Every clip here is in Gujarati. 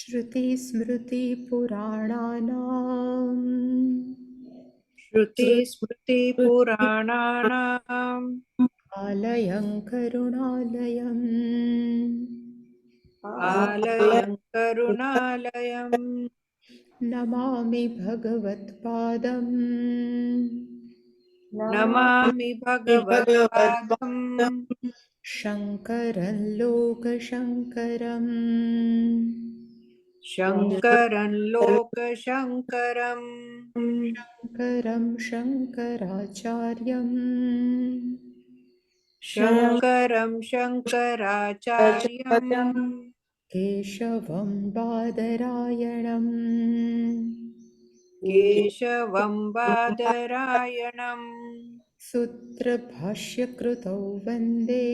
श्रुतिस्मृतिपुराणानाम् श्रुतिस्मृतिपुराणानाम् आलयं करुणालयम् करुणालयम् नमामि भगवत्पादम् नमामि भगवत्पादम् शङ्करं लोकशङ्करम् शङ्करं लोकशङ्करम् शङ्करं शङ्कराचार्यम् शङ्करं शङ्कराचार्यम् केशवं बादरायणम् केशवं बादरायणम् सूत्रभाष्यकृतौ वन्दे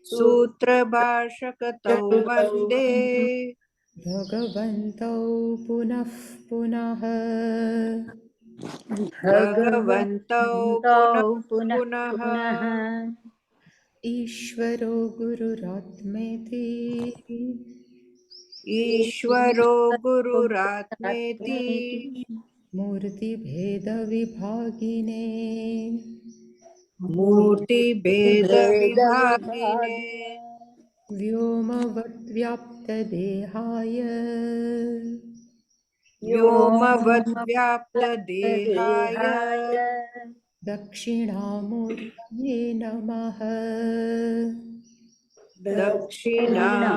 सूत्रभाष्यकृतौ वन्दे भगवन्तौ पुनः पुनः भगवन्तौ पुनः ईश्वरो गुरुरात्मेति ईश्वरो गुरुरात्मेति मूर्तिभेदविभागिने मूर्तिभेदविभागिने व्योमवद्व्याप्तदेहाय व्योमवद्व्याप्तदेहाय दक्षिणामूर्तये नमः दक्षिणामूर्तये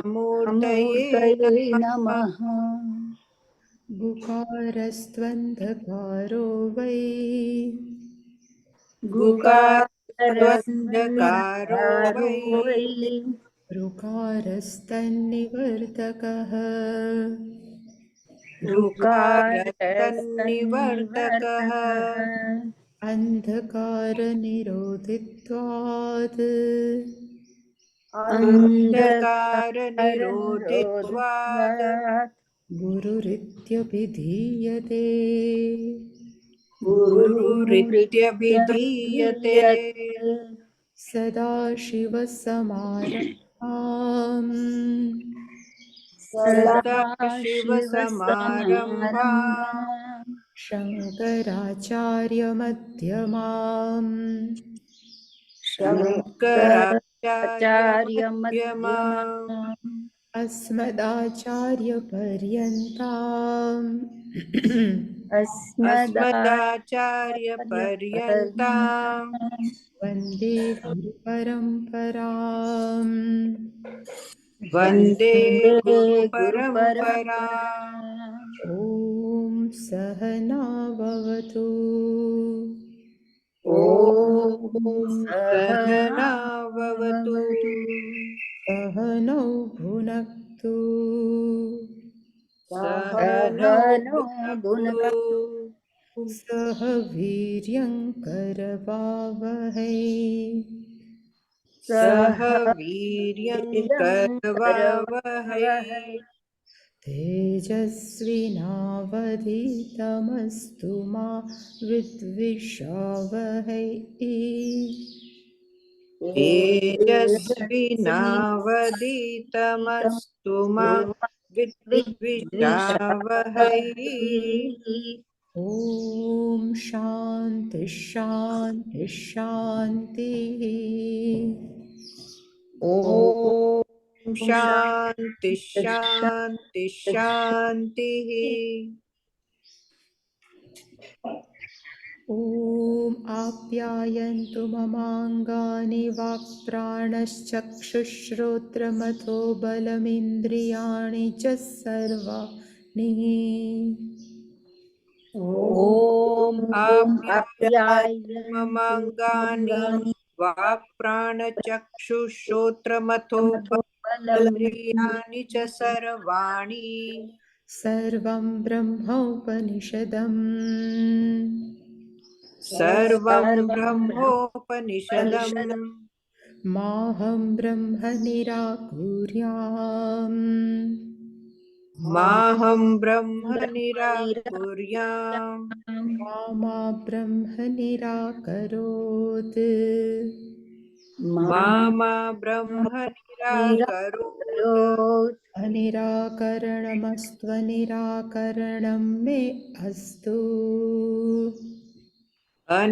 नमः गुकारस्त्वन्धकारो वै गुकारस्त्वन्धकारो वै ऋकारस्तन्निवर्तकः ऋकारस्तन्निवर्तकः अन्धकारनिरोधित्वात् अन्धकारनिरोधित्वात् गुरुरित्यभिधीयते गुरुरित्यभिधीयते सदाशिवसमारम्भाम् सदाशिवसमारम्भाम् शङ्कराचार्यमध्यमाम् शङ्कराचार्यमध्यमाम् अस्मदाचार्यपर्यन्ताम् अस्मदाचार्यपर्यन्ताम् वन्दे गुरुपरम्पराम् वन्दे गुरुपरम्पराम् ॐ सहना भवतु ॐ सहना भवतु सहनौ भुनक्तु सहनौ भुनक्तु सह वीर्यङ्करवावहै सह वीर्यङ्करवावहै तेजस्विनावधीतमस्तु मा विद्विषावहै तेजस्विनावधीतमस्तु मा विद्विषावहै ॐ शान्ति शान्ति शान्तिः ॐ शान्ति शान्ति शान्तिः ॐ आप्यायन्तु ममाङ्गानि वाक्प्राणश्चक्षुश्रोत्रमथो बलमिन्द्रियाणि च सर्वाणि ॐ आप्यायन्तु ममाङ्गानि वाक्प्राणचक्षुश्रोत्रमथो बलमिन्द्रियाणि च सर्वाणि सर्वं ब्रह्मोपनिषदम् सर्वं ब्रह्मोपनिषदम् माहं ब्रह्म निराकुर्याम् माहं ब्रह्म निराकुर्याम् मा ब्रह्म निराकरोत् मा ब्रह्म निराकरोत् करोत् अनिराकरणमस्त्वनिराकरणं मे अस्तु।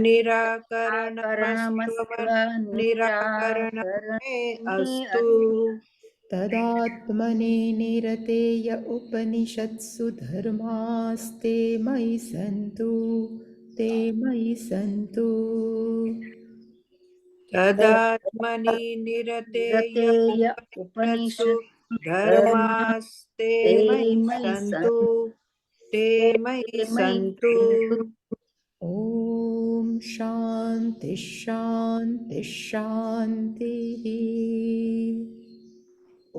निराकरणमस्त्वनिराकरणं मे अस्तु। तदात्मने निरतेय उपनिषत्सु धर्मास्ते मयि सन्तु, ते मयि सन्तु। तदात्मनि निरतेय उपनिषत्सु धर्मास्ते मयि सन्तु, ते मयि सन्तु। ॐ शान्ति शान्ति शान्तिः। ॐ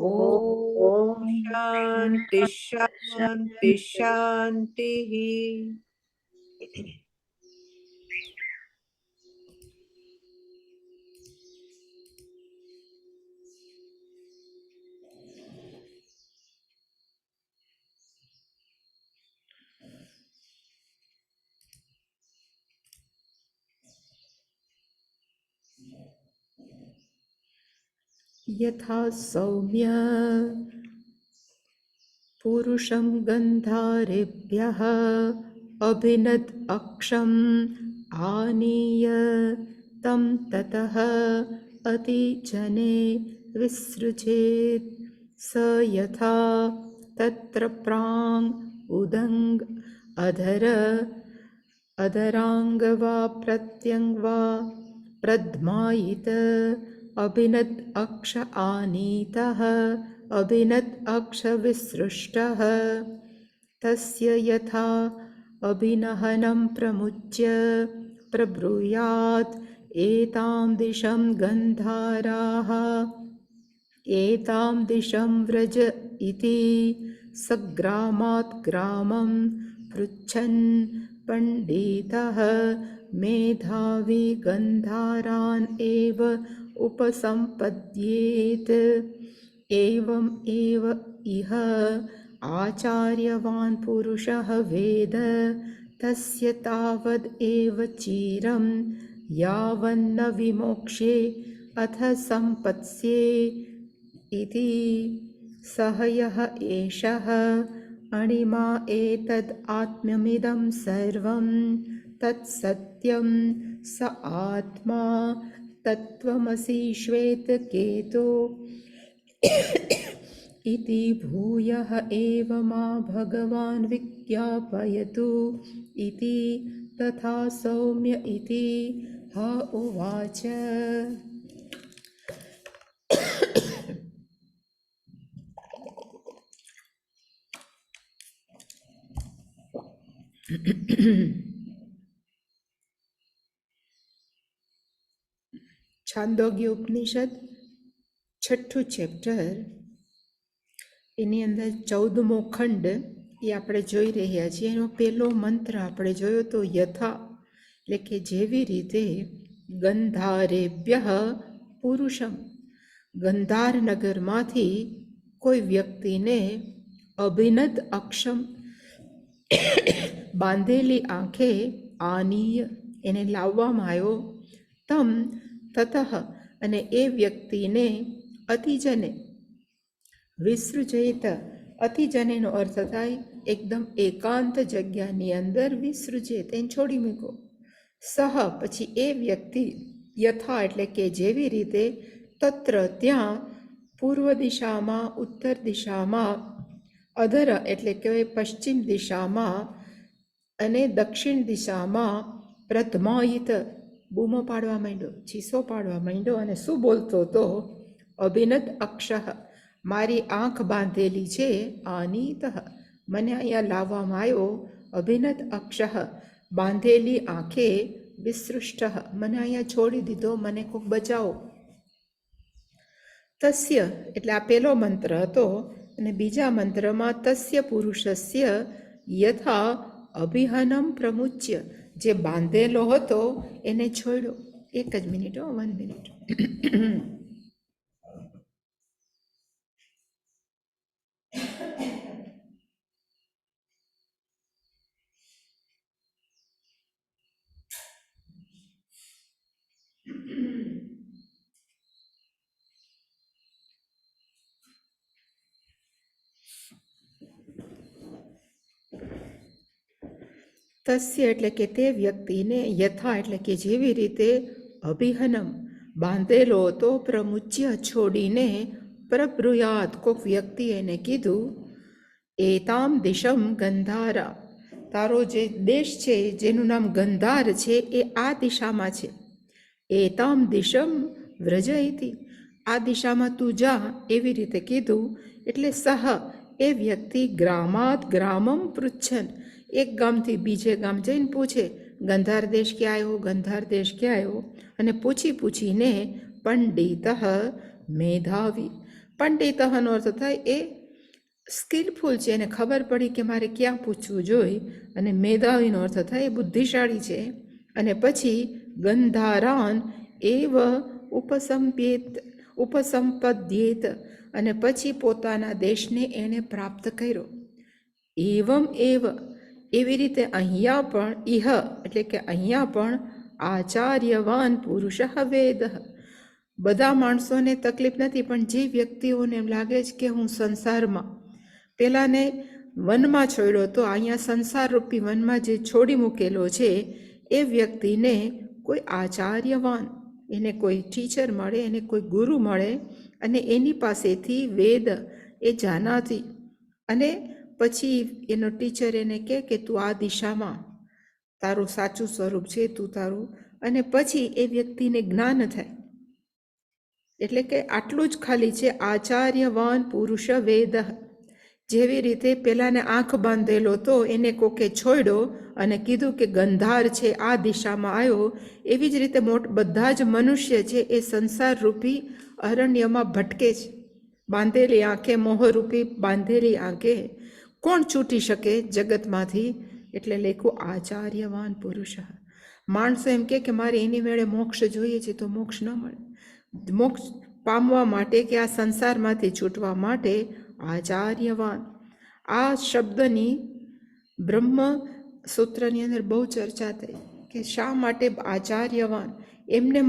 शान्ति शान्ति शान्तिः। यथा सौम्य पुरुषं गन्धारेभ्यः अभिनद् अक्षम् आनीय तं ततः अतिजने विसृजेत् स यथा तत्र प्राङ् उदङ् अधर अधराङ्ग वा प्रत्यङ्ग वा प्रध्मायित अभिनद् अक्ष आनीतः अभिनद् अक्ष विसृष्टः तस्य यथा अभिनहनं प्रमुच्य प्रब्रूयात् एतां दिशं गन्धाराः एतां दिशं व्रज इति सग्रामात् ग्रामं पृच्छन् पण्डितः मेधावी गन्धारान् एव उपसम्पद्येत् एवम् एव इह आचार्यवान् पुरुषः वेद तस्य तावद् एव चिरं यावन्न विमोक्षे अथ सम्पत्स्ये इति सह यः एषः अणिमा एतद् आत्म्यमिदं सर्वं तत्सत्यं स आत्मा तत्त्वमसि श्वेतकेतो इति भूयः एव मा भगवान् विज्ञापयतु इति तथा सौम्य इति ह उवाच। છાંદોગ્ય ઉપનિષદ છઠ્ઠું ચેપ્ટર એની અંદર 14મો ખંડ એ આપણે જોઈ રહ્યા છીએ. એનો પહેલો મંત્ર આપણે જોયો તો યથા એટલે કે જેવી રીતે ગંધારેભ્ય પુરુષમ ગંધાર નગરમાંથી કોઈ વ્યક્તિને અભિનદ અક્ષમ બાંધેલી આંખે આનીય એને લાવવામાં આવ્યો તમ તતઃ અને એ વ્યક્તિને અતિજને વિસૃજેત અતિજનેનો અર્થ થાય એકદમ એકાંત જગ્યાની અંદર વિસૃજેત એને છોડી મૂકો. સહ પછી એ વ્યક્તિ યથા એટલે કે જેવી રીતે તત્ર ત્યાં પૂર્વ દિશામાં ઉત્તર દિશામાં અધર એટલે કે પશ્ચિમ દિશામાં અને દક્ષિણ દિશામાં પ્રધમાયિત બૂમો પાડવા માંડ્યો ચીસો પાડવા માંડ્યો અને શું બોલતો તો અભિનદ અક્ષહ મારી આંખ બાંધેલી છે આનીતઃ મને અહીંયા લાવવામાં આવ્યો અભિનદ અક્ષહ બાંધેલી આંખે વિસૃષ્ટ મને અહીંયા છોડી દીધો મને કોક બચાવો. તસ્ય એટલે આ પહેલો મંત્ર હતો અને બીજા મંત્રમાં તસ્ય પુરુષસ્ય યથા અભિહનમ પ્રમુચ્ય જે બાંધેલો હતો એને છોડ્યો. એક જ મિનિટ 1 મિનિટ. તસ્ય એટલે કે તે વ્યક્તિને, યથા એટલે કે જેવી રીતે, અભિહનમ બાંધેલો હતો, પ્રમુચ્ય છોડીને, પ્રબ્રુયાત કોક વ્યક્તિ એને કીધું, એતામ દિશમ ગંધારા, તારો જે દેશ છે જેનું નામ ગંધાર છે એ આ દિશામાં છે. એતામ દિશમ વ્રજ ઇતિ, આ દિશામાં તું જા, એવી રીતે કીધું. એટલે સહ એ વ્યક્તિ ગ્રામાત ગ્રામમ પૃચ્છન, એક ગામથી બીજે ગામ જઈને પૂછે, ગંધાર દેશ ક્યાં આવ્યો, ગંધાર દેશ ક્યાં આવ્યો, અને પૂછીને પંડિત મેધાવી, પંડિતનો અર્થ થાય એ સ્કિલફુલ છે, એને ખબર પડી કે મારે ક્યાં પૂછવું જોઈએ, અને મેધાવીનો અર્થ થાય એ બુદ્ધિશાળી છે. અને પછી ગંધારાન એવ ઉપસંપદ્યેત, અને પછી પોતાના દેશને એણે પ્રાપ્ત કર્યો. એવમ એવી રીતે અહીંયા પણ, ઇહ એટલે કે અહીંયા પણ, આચાર્યવાન પુરુષ વેદ, બધા માણસોને તકલીફ નથી, પણ જે વ્યક્તિઓને એમ લાગે છે કે હું સંસારમાં, પેલાને વનમાં છોડ્યો તો અહીંયા સંસારરૂપી વનમાં જે છોડી મૂકેલો છે, એ વ્યક્તિને કોઈ આચાર્યવાન, એને કોઈ ટીચર મળે, એને કોઈ ગુરુ મળે, અને એની પાસેથી વેદ એ જાનાથી, અને પછી એનો ટીચર એને કહે કે તું આ દિશામાં તારું સાચું સ્વરૂપ છે, તું તારું, અને પછી એ વ્યક્તિને જ્ઞાન થાય. એટલે કે આટલું જ ખાલી છે, આચાર્યવાન પુરુષ વેદ. જેવી રીતે પેલાને આંખ બાંધેલો તો એને કોકે છોડ્યો અને કીધું કે ગંધાર છે આ દિશામાં આવ્યો, એવી જ રીતે બધા જ મનુષ્ય છે એ સંસાર રૂપી અરણ્યમાં ભટકે છે, બાંધેલી આંખે, મોહરૂપી બાંધેલી આંખે. કોણ છૂટી શકે જગતમાંથી? એટલે લખ્યું આચાર્યવાન પુરુષ. માણસો એમ કે મારે એની મેળે મોક્ષ જોઈએ છે, તો મોક્ષ ન મળે. મોક્ષ પામવા માટે કે આ સંસારમાંથી છૂટવા માટે આચાર્યવાન, આ શબ્દની બ્રહ્મ સૂત્રની અંદર બહુ ચર્ચા થઈ કે શા માટે આચાર્યવાન, એમને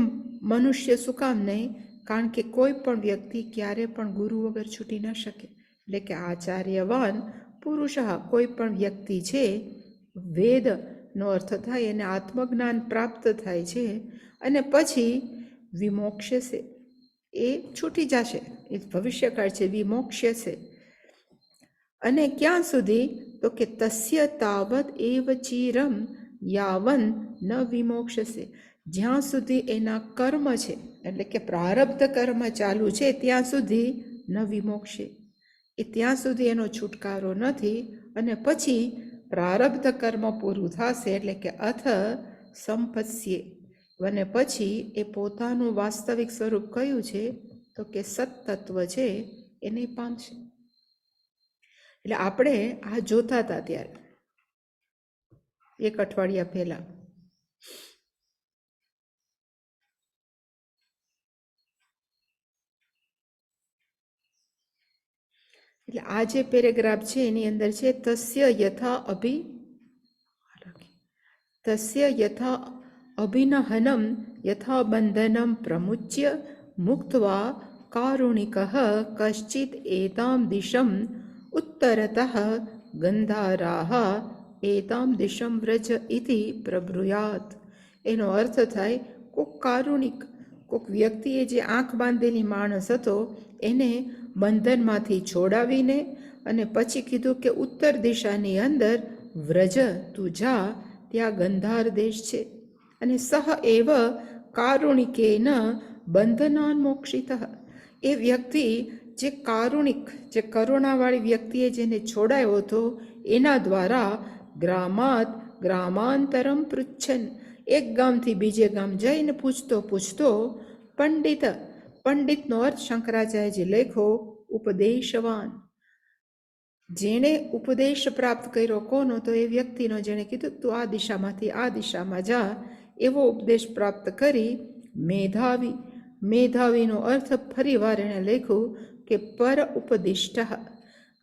મનુષ્ય શું કામ નહીં? કારણ કે કોઈ પણ વ્યક્તિ ક્યારે પણ ગુરુ વગર છૂટી ન શકે. એટલે કે આચાર્યવાન પુરુષ, કોઈ પણ વ્યક્તિ છે, વેદનો અર્થ થાય એને આત્મજ્ઞાન પ્રાપ્ત થાય છે, અને પછી વિમોક્ષસે, એ છૂટી જશે, એ ભવિષ્યકાળ છે, વિમોક્ષસે. અને ક્યાં સુધી? તો કે તસ્ય તાવત એવ ચિરમ યાવન ન વિમોક્ષસે, જ્યાં સુધી એના કર્મ છે, એટલે કે પ્રારબ્ધ કર્મ ચાલુ છે, ત્યાં સુધી ન વિમોક્ષે, એ ત્યાં સુધી એનો છુટકારો નથી. અને પછી પ્રારબ્ધ કર્મ પૂરું થશે, એટલે કે અથ સંપત્સ્યે, અને પછી એ પોતાનું વાસ્તવિક સ્વરૂપ કયું છે? તો કે સત્તત્વ છે, એને પામશે. એટલે આપણે આ જોતા હતા ત્યારે 1 અઠવાડિયા પહેલા, એટલે આ જે પેરેગ્રાફ છે એની અંદર છે તસ્ય યથા અભિનહનમ યથા બંધનમ પ્રમુચ્ય મુક્ત્વા કારુણિકઃ કશ્ચિત એતામ દિશમ ઉત્તરતઃ ગંધારાહ એતામ દિશમ વ્રજ ઇતિ પ્રબ્રુયાત. એનો અર્થ થાય કોક કારુણિક, કોક વ્યક્તિએ જે આંખ બાંધેલી માણસ હતો એને બંધનમાંથી છોડાવીને અને પછી કીધું કે ઉત્તર દિશાની અંદર વ્રજ તું જા, ત્યાં ગંધાર દેશ છે. અને સહ એવ કારુણિકેન બંધનાન મોક્ષિતઃ, એ વ્યક્તિ જે કારુણિક, જે કરુણાવાળી વ્યક્તિએ જેને છોડાયો હતો, એના દ્વારા ગ્રામાંતરમ પૃચ્છન, એક ગામથી બીજે ગામ જઈને પૂછતો પંડિતનો અર્થ શંકરાચાર્યજી લેખો ઉપદેશવાન, જેણે ઉપદેશ પ્રાપ્ત કર્યો. કોનો? તો એ વ્યક્તિનો જેણે કીધું તું આ દિશામાંથી આ દિશામાં જા, એવો ઉપદેશ પ્રાપ્ત કરી. મેધાવીનો અર્થ ફરી વાર એણે લખ્યું કે પર ઉપદિષ્ટ,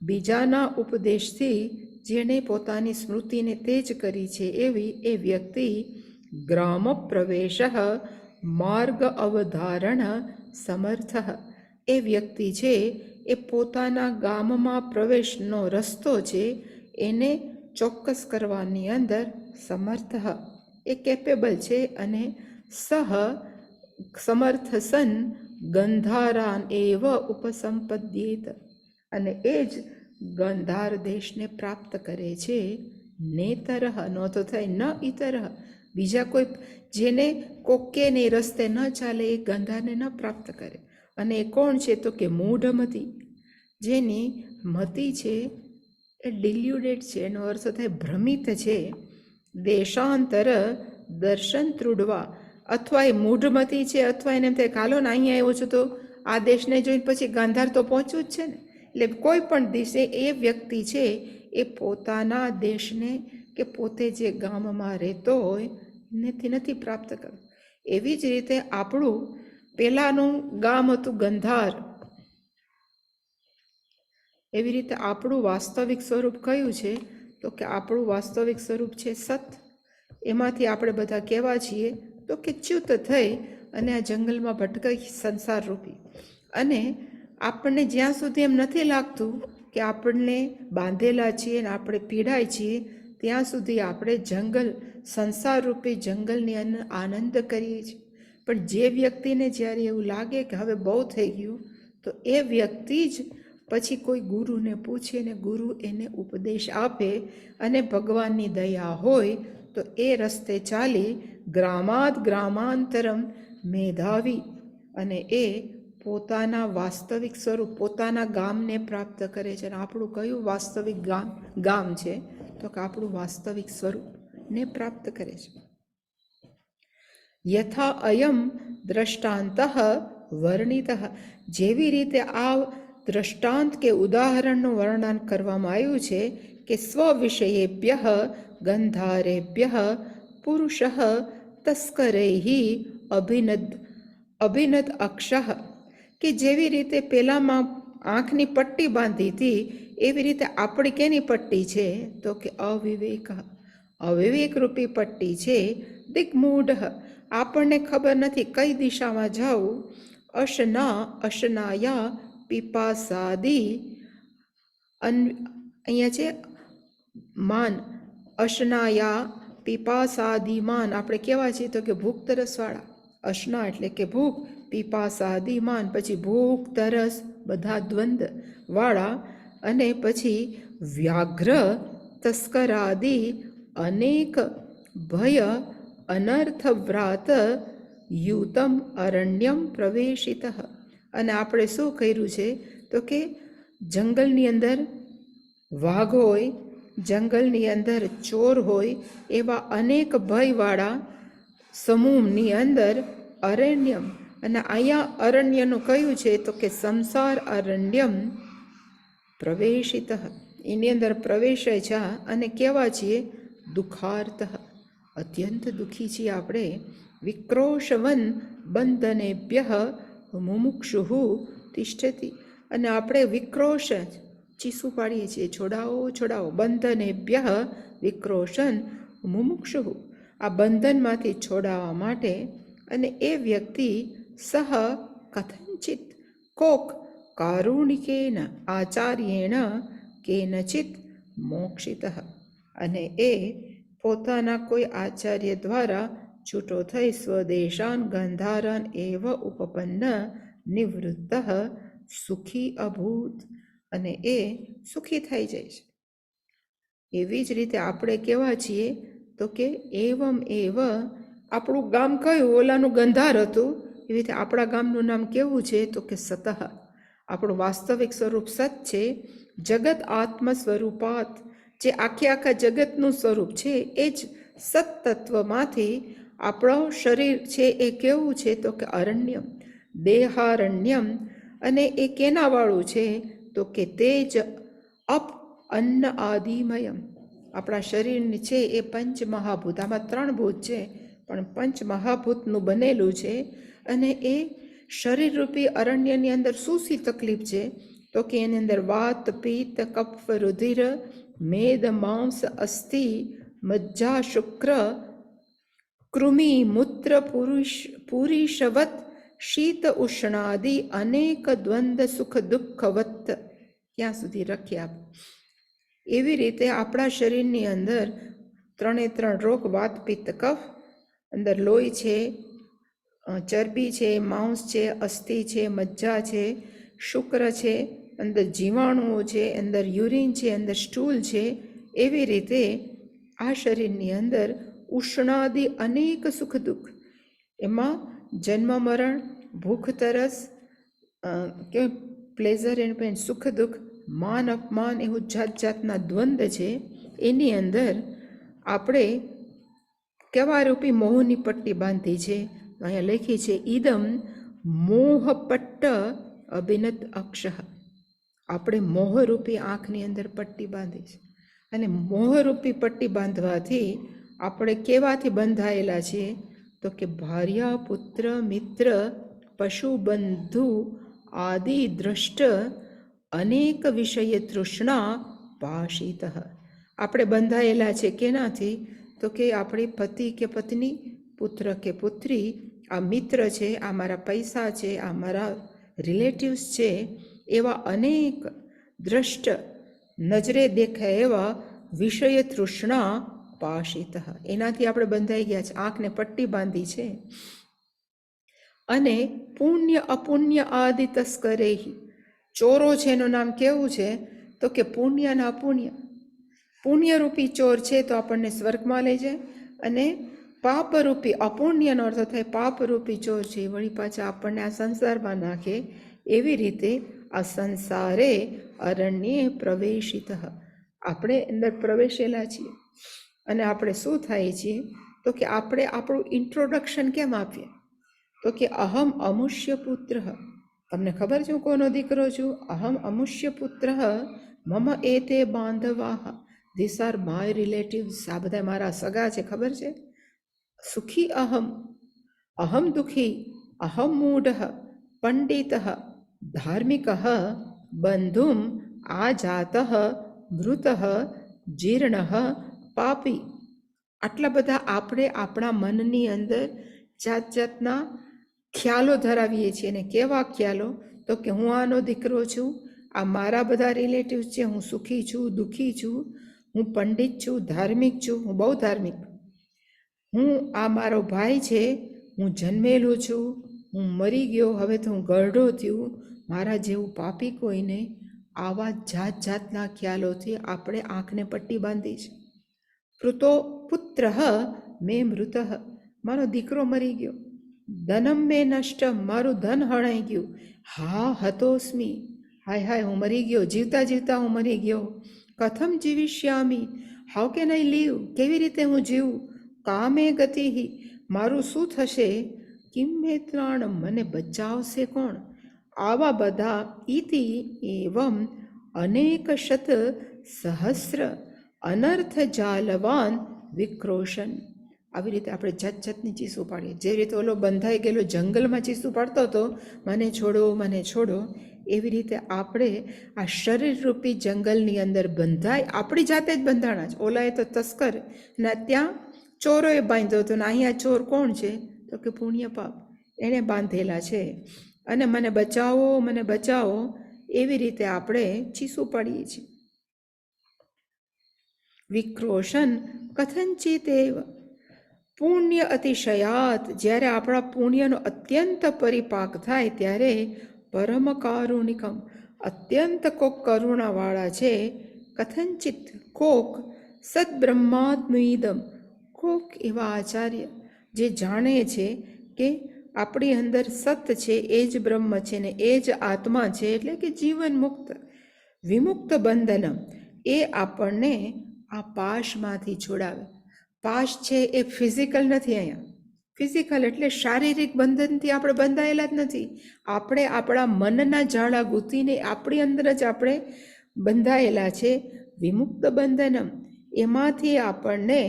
બીજાના ઉપદેશથી જેણે પોતાની સ્મૃતિને તેજ કરી છે એવી એ વ્યક્તિ. ગ્રામ પ્રવેશ માર્ગ અવધારણ સમર્થ, એ વ્યક્તિ છે એ પોતાના ગામમાં પ્રવેશનો રસ્તો છે એને ચોક્કસ કરવાની અંદર સમર્થ એ કેપેબલ છે, અને સહ સમર્થ સન ગંધારાન એવ ઉપસંપદ્યેત, અને એ જ ગંધાર દેશને પ્રાપ્ત કરે છે. નેતરહ નો તો થાય ન ઇતરહ, બીજા કોઈ જેને કોકે ને રસ્તે ન ચાલે એ ગંધારને ન પ્રાપ્ત કરે. અને એ કોણ છે તો કે મૂઢમતી, જેની મતિ છે એ ડિલ્યુડેડ છે, એનો અર્થ થાય ભ્રમિત છે. દેશાંતર દર્શન ત્રુડવા, અથવા એ મૂઢમતી છે, અથવા એને એમ થાય કાલો ને અહીંયા આવ્યો છું તો આ દેશને જોઈને પછી ગાંધાર તો પહોંચવું જ છે ને. એટલે કોઈ પણ દિશે એ વ્યક્તિ છે એ પોતાના દેશને કે પોતે જે ગામમાં રહેતો હોય નથી પ્રાપ્ત કરતો. એવી જ રીતે આપણું પહેલાંનું ગામ હતું ગંધાર, એવી રીતે આપણું વાસ્તવિક સ્વરૂપ કયું છે તો કે આપણું વાસ્તવિક સ્વરૂપ છે સત. એમાંથી આપણે બધા કેવા છીએ તો કે ચ્યુત થઈ અને આ જંગલમાં ભટકાઈ સંસાર રૂપી. અને આપણને જ્યાં સુધી એમ નથી લાગતું કે આપણને બાંધેલા છીએ અને આપણે પીડાય છીએ, ત્યાં સુધી આપણે સંસાર રૂપી જંગલની આનંદ કરીએ છીએ. પણ જે વ્યક્તિને જ્યારે એવું લાગે કે હવે બહુ થઈ ગયું, તો એ વ્યક્તિ જ પછી કોઈ ગુરુને પૂછે ને ગુરુ એને ઉપદેશ આપે, અને ભગવાનની દયા હોય તો એ રસ્તે ચાલી ગ્રામાંતરમ મેધાવી, અને એ પોતાના વાસ્તવિક સ્વરૂપ પોતાના ગામને પ્રાપ્ત કરે છે. અને આપણું કયું વાસ્તવિક ગામ છે તો કે આપણું વાસ્તવિક સ્વરૂપને પ્રાપ્ત કરે છે. યથા અયમ દ્રષ્ટાંત વર્ણિત, જેવી રીતે આ દ્રષ્ટાંત કે ઉદાહરણનું વર્ણન કરવામાં આવ્યું છે કે સ્વવિષયેભ્ય ગંધારેભ્ય પુરુષ તસ્કરૈ અભિનદ અક્ષ, કે જેવી રીતે પેલામાં આંખની પટ્ટી બાંધી હતી એવી રીતે આપણી કેની પટ્ટી છે તો કે અવિવેક રૂપી પટ્ટી છે. દિગ્મૂઢ, આપણને ખબર નથી કઈ દિશામાં જવું. અશનાયા પિપાસાદી, અહીંયા છે માન, અશનાયા પિપાસાદિમાન, આપણે કેવા છીએ તો કે ભૂખ તરસવાળા. અશના એટલે કે ભૂખ, પિપાસાદિમાન પછી ભૂખ તરસ બધા દ્વંદ વાળા, અને પછી વ્યાઘ્ર તસ્કરાદિ અનેક ભય અનર્થવ્રાત યુતમ અરણ્યમ પ્રવેશિત. અને આપણે શું કર્યું છે તો કે જંગલની અંદર વાઘ હોય, જંગલની અંદર ચોર હોય, એવા અનેક ભયવાળા સમૂહની અંદર અરણ્યમ, અને અહીંયા અરણ્યનું કયું છે તો કે સંસાર અરણ્યમ પ્રવેશિત, એની અંદર પ્રવેશે છે. અને કેવા છીએ દુઃખાર્થ, અત્યંત દુઃખી છીએ આપણે. વિક્રોશવન બંધનેભ્ય મુમુક્ષુ તિષ્ઠતિ, અને આપણે વિક્રોશ ચીસું પાડીએ છીએ છોડાવો છોડાવો. બંધનેભ્ય વિક્રોશન મુમુક્ષુ, આ બંધનમાંથી છોડાવવા માટે. અને એ વ્યક્તિ સહ કથંચિત કોક કારુણિકેન આચાર્યેણ કેનચિત મોક્ષિત, અને એ પોતાના કોઈ આચાર્ય દ્વારા છૂટો થઈ સ્વદેશાન ગંધારાન એવ ઉપપન્ન નિવૃત્ત સુખી અભૂત, અને એ સુખી થઈ જાય છે. એવી જ રીતે આપણે કેવા છીએ તો કે એવમ એવ, આપણું ગામ કયું ઓલાનું ગંધાર હતું, એવી રીતે આપણા ગામનું નામ કેવું છે તો કે સતઃ, આપણું વાસ્તવિક સ્વરૂપ સત છે. જગત આત્મ સ્વરૂપાત, જે આખા જગતનું સ્વરૂપ છે એ જ સત તત્વમાંથી આપણું શરીર છે એ કેવું છે તો કે અરણ્યમ દેહારણ્યમ, અને એ કેનાવાળું છે તો કે તેજ અપ અન્ન આદિમયમ, આપણા શરીરની છે એ પંચમહાભૂત, આમાં 3 ભૂત છે પણ પંચમહાભૂતનું બનેલું છે. અને એ શરીરરૂપી અરણ્યની અંદર શું તકલીફ છે તો કે એની અંદર વાત પિત્ત કફ રુધિર મેદ માંસ અસ્થિ મજ્જા શુક્ર કૃમિ મૂત્ર પુરુષવત શીત ઉષ્ણાદિ અનેક દ્વંદ સુખ દુઃખવત, ત્યાં સુધી રખ્યા. એવી રીતે આપણા શરીરની અંદર 3 રોગ, વાત, પિત્ત, કફ, અંદર લોહી છે, ચરબી છે, માંસ છે, અસ્થિ છે, મજ્જા છે, શુક્ર છે, અંદર જીવાણુઓ છે, અંદર યુરિન છે, અંદર સ્ટૂલ છે. એવી રીતે આ શરીરની અંદર ઉષ્ણાદિ અનેક સુખ દુઃખ, એમાં જન્મ મરણ, ભૂખ તરસ, કે પ્લેઝર એન્ડ પેન, સુખ દુઃખ, માન અપમાન, એવું જાત જાતના દ્વંદ્વ છે. એની અંદર આપણે કેવા રૂપી મોહની પટ્ટી બાંધી છે. અહીંયા લખી છે, ઈદમ મોહપટ્ટ અભિનત અક્ષ. આપણે મોહરૂપી આંખની અંદર પટ્ટી બાંધી છે, અને મોહરૂપી પટ્ટી બાંધવાથી આપણે કેવાથી બંધાયેલા છીએ? તો કે ભાર્યા, પુત્ર, મિત્ર, પશુ, બંધુ આદિ દ્રષ્ટ અનેક વિષય તૃષ્ણા પાશિત. આપણે બંધાયેલા છે કેનાથી? તો કે આપણી પતિ કે પત્ની, પુત્ર કે પુત્રી, આ મિત્ર છે, આ મારા પૈસા છે, આ મારા રિલેટિવ્સ છે, એવા અનેક દ્રષ્ટ, નજરે દેખાય એવા વિષય તૃષ્ણા પાશિત. એનાથી આપણે બંધાઈ ગયા છે, આંખને પટ્ટી બાંધી છે. અને પુણ્ય અપુણ્ય આદિ તસ્કરે, ચોરો છે એનું નામ કેવું છે? તો કે પુણ્ય અને અપુણ્ય. પુણ્યરૂપી ચોર છે તો આપણને સ્વર્ગમાં લઈ જાય, અને પાપરૂપી, અપુણ્યનો અર્થ થાય પાપરૂપી ચોર છે, વળી પાછા આપણને આ સંસારમાં નાખે. એવી રીતે આ સંસારે અરણ્યે પ્રવેશિત, આપણે અંદર પ્રવેશેલા છીએ. અને આપણે શું થાય છીએ? તો કે આપણે આપણું ઇન્ટ્રોડક્શન કેમ આપીએ? તો કે અહમ અમુષ્ય પુત્ર. તમને ખબર છે હું કોનો દીકરો છું? અહમ અમુષ્ય પુત્ર મમ એતે બાંધવાહ, ધીસ આર માય રિલેટિવ્સ. આ બધા મારા સગા છે, ખબર છે? સુખી અહમ, અહમ દુઃખી, અહમ મૂઢ, પંડિત, ધાર્મિક, બંધુમ આજાત, મૃત, જીર્ણ, પાપી. આટલા બધા આપણે આપણા મનની અંદર જાત જાતના ખ્યાલો ધરાવીએ છીએ. અને કેવા ખ્યાલો? તો કે હું આનો દીકરો છું, આ મારા બધા રિલેટિવ્સ છે, હું સુખી છું, દુઃખી છું, હું પંડિત છું, ધાર્મિક છું, હું બહુ ધાર્મિક, હું આ મારો ભાઈ છે, હું જન્મેલું છું, હું મરી ગયો, હવે તો હું ગરડો થયું, મારા જેવું પાપી કોઈ નહીં. આવા જાત જાતના ખ્યાલોથી આપણે આંખને પટ્ટી બાંધી છે. પૃતો પુત્ર મે મૃત, મારો દીકરો મરી ગયો. ધનમ મે નષ્ટ, મારું ધન હણાઈ ગયું. હા હતોસ્મી, હાય હાય હું મરી ગયો, જીવતા જીવતા હું મરી ગયો. કથમ જીવિષ્યામી, હાઉ કેન આઈ લીવ, કેવી રીતે હું જીવું? કામે ગતિ, મારું શું થશે? કિમ મે ત્રાણ, મને બચાવશે કોણ? આવા બધા ઇતિ એવમ અનેક શત સહસ્ર અનર્થ જાલવાન વિક્રોશન. આવી રીતે આપણે જાત જાતની ચીસું પાડીએ. જે રીતે ઓલો બંધાઈ ગયેલો જંગલમાં ચીસું પાડતો હતો, મને છોડો, મને છોડો, એવી રીતે આપણે આ શરીરરૂપી જંગલની અંદર બંધાય, આપણી જાતે જ બંધાણા છે. ઓલાએ તો તસ્કર, ને ત્યાં ચોરોએ બાંધ્યો હતો, ને અહીંયા ચોર કોણ છે? તો કે પુણ્ય પાપ, એણે બાંધેલા છે. અને મને બચાવો, મને બચાવો, એવી રીતે આપણે ચીસું પાડીએ છીએ. વિક્રોશન કથંચિત એવ, પુણ્ય અતિશયાત, જ્યારે આપણા પુણ્યનો અત્યંત પરિપાક થાય ત્યારે પરમ કારુણિકમ, અત્યંત કોક કરુણાવાળા છે. કથંચિત, કોક, સદબ્રહ્માત્મઈદમ, કોક એવા આચાર્ય જે જાણે છે કે આપણી અંદર સત છે, એ જ બ્રહ્મ છે, ને એ જ આત્મા છે, એટલે કે જીવન મુક્ત, વિમુક્ત બંધનમ, એ આપણને આ પાશમાંથી છોડાવે. પાશ છે એ ફિઝિકલ નથી. અહીંયા ફિઝિકલ એટલે શારીરિક બંધનથી આપણે બંધાયેલા જ નથી. આપણે આપણા મનના જાળા ગૂંથીને આપણી અંદર જ આપણે બંધાયેલા છે. વિમુક્ત બંધનમ, એમાંથી આપણને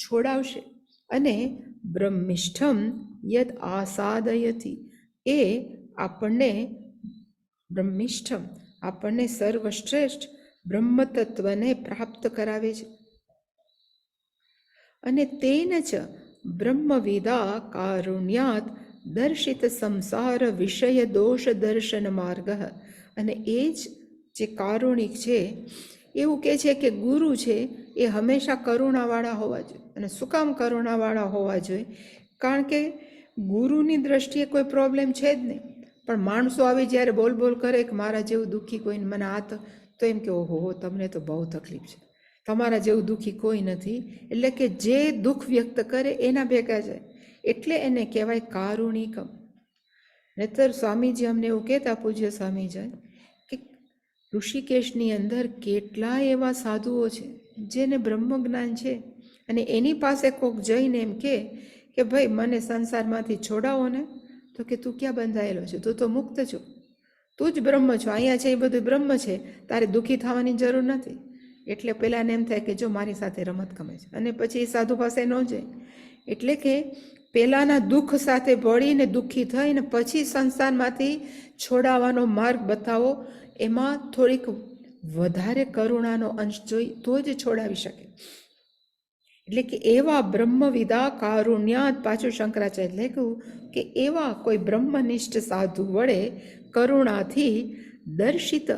છોડાવશે. અને બ્રહ્મિષ્ઠમ યદ આસાદયથી, એ આપણને બ્રહ્મિષ્ઠમ, આપણને સર્વશ્રેષ્ઠ બ્રહ્મતત્વને પ્રાપ્ત કરાવે છે. અને તેન ચ બ્રહ્મવિદા કારુણ્યાત દર્શિત સંસાર વિષય દોષ દર્શન માર્ગ, અને એ જ જે કારુણિક છે એવું કહે છે કે ગુરુ છે એ હંમેશા કરુણાવાળા હોવા જોઈએ. અને શું કામ કરુણાવાળા હોવા જોઈએ? કારણ કે ગુરુની દ્રષ્ટિએ કોઈ પ્રોબ્લેમ છે જ નહીં, પણ માણસો આવી જ્યારે બોલ બોલ કરે કે મારા જેવું દુઃખી કોઈને મને આ તો એમ કે ઓહો તમને તો બહુ તકલીફ છે, તમારા જેવું દુઃખી કોઈ નથી. એટલે કે જે દુઃખ વ્યક્ત કરે એના ભેગા જાય, એટલે એને કહેવાય કારુણિકમ. નહીતર સ્વામીજી અમને એવું કહેતા, પૂજ્ય સ્વામીજી, કે ઋષિકેશની અંદર કેટલા એવા સાધુઓ છે જેને બ્રહ્મજ્ઞાન છે, અને એની પાસે કોક જઈને એમ કે ભાઈ મને સંસારમાંથી છોડાવો ને, તો કે તું ક્યાં બંધાયેલો છે, તું તો મુક્ત છો, તું જ બ્રહ્મ છો, અહીંયા છે એ બધું બ્રહ્મ છે, તારે દુઃખી થવાની જરૂર નથી. એટલે પેલાને એમ થાય કે જો મારી સાથે રમત ગમે છે, અને પછી એ સાધુ પાસે ન જાય. એટલે કે પેલાના દુઃખ સાથે ભળીને દુઃખી થઈને પછી સંસારમાંથી છોડાવવાનો માર્ગ બતાવો, એમાં થોડીક વધારે કરુણાનો અંશ જોઈ તો જ છોડાવી શકે. એટલે કે એવા બ્રહ્મવિદા કારુણ્યાત, પાછું શંકરાચાર્ય લખ્યું કે એવા કોઈ બ્રહ્મનિષ્ઠ સાધુ વડે કરુણાથી દર્શિત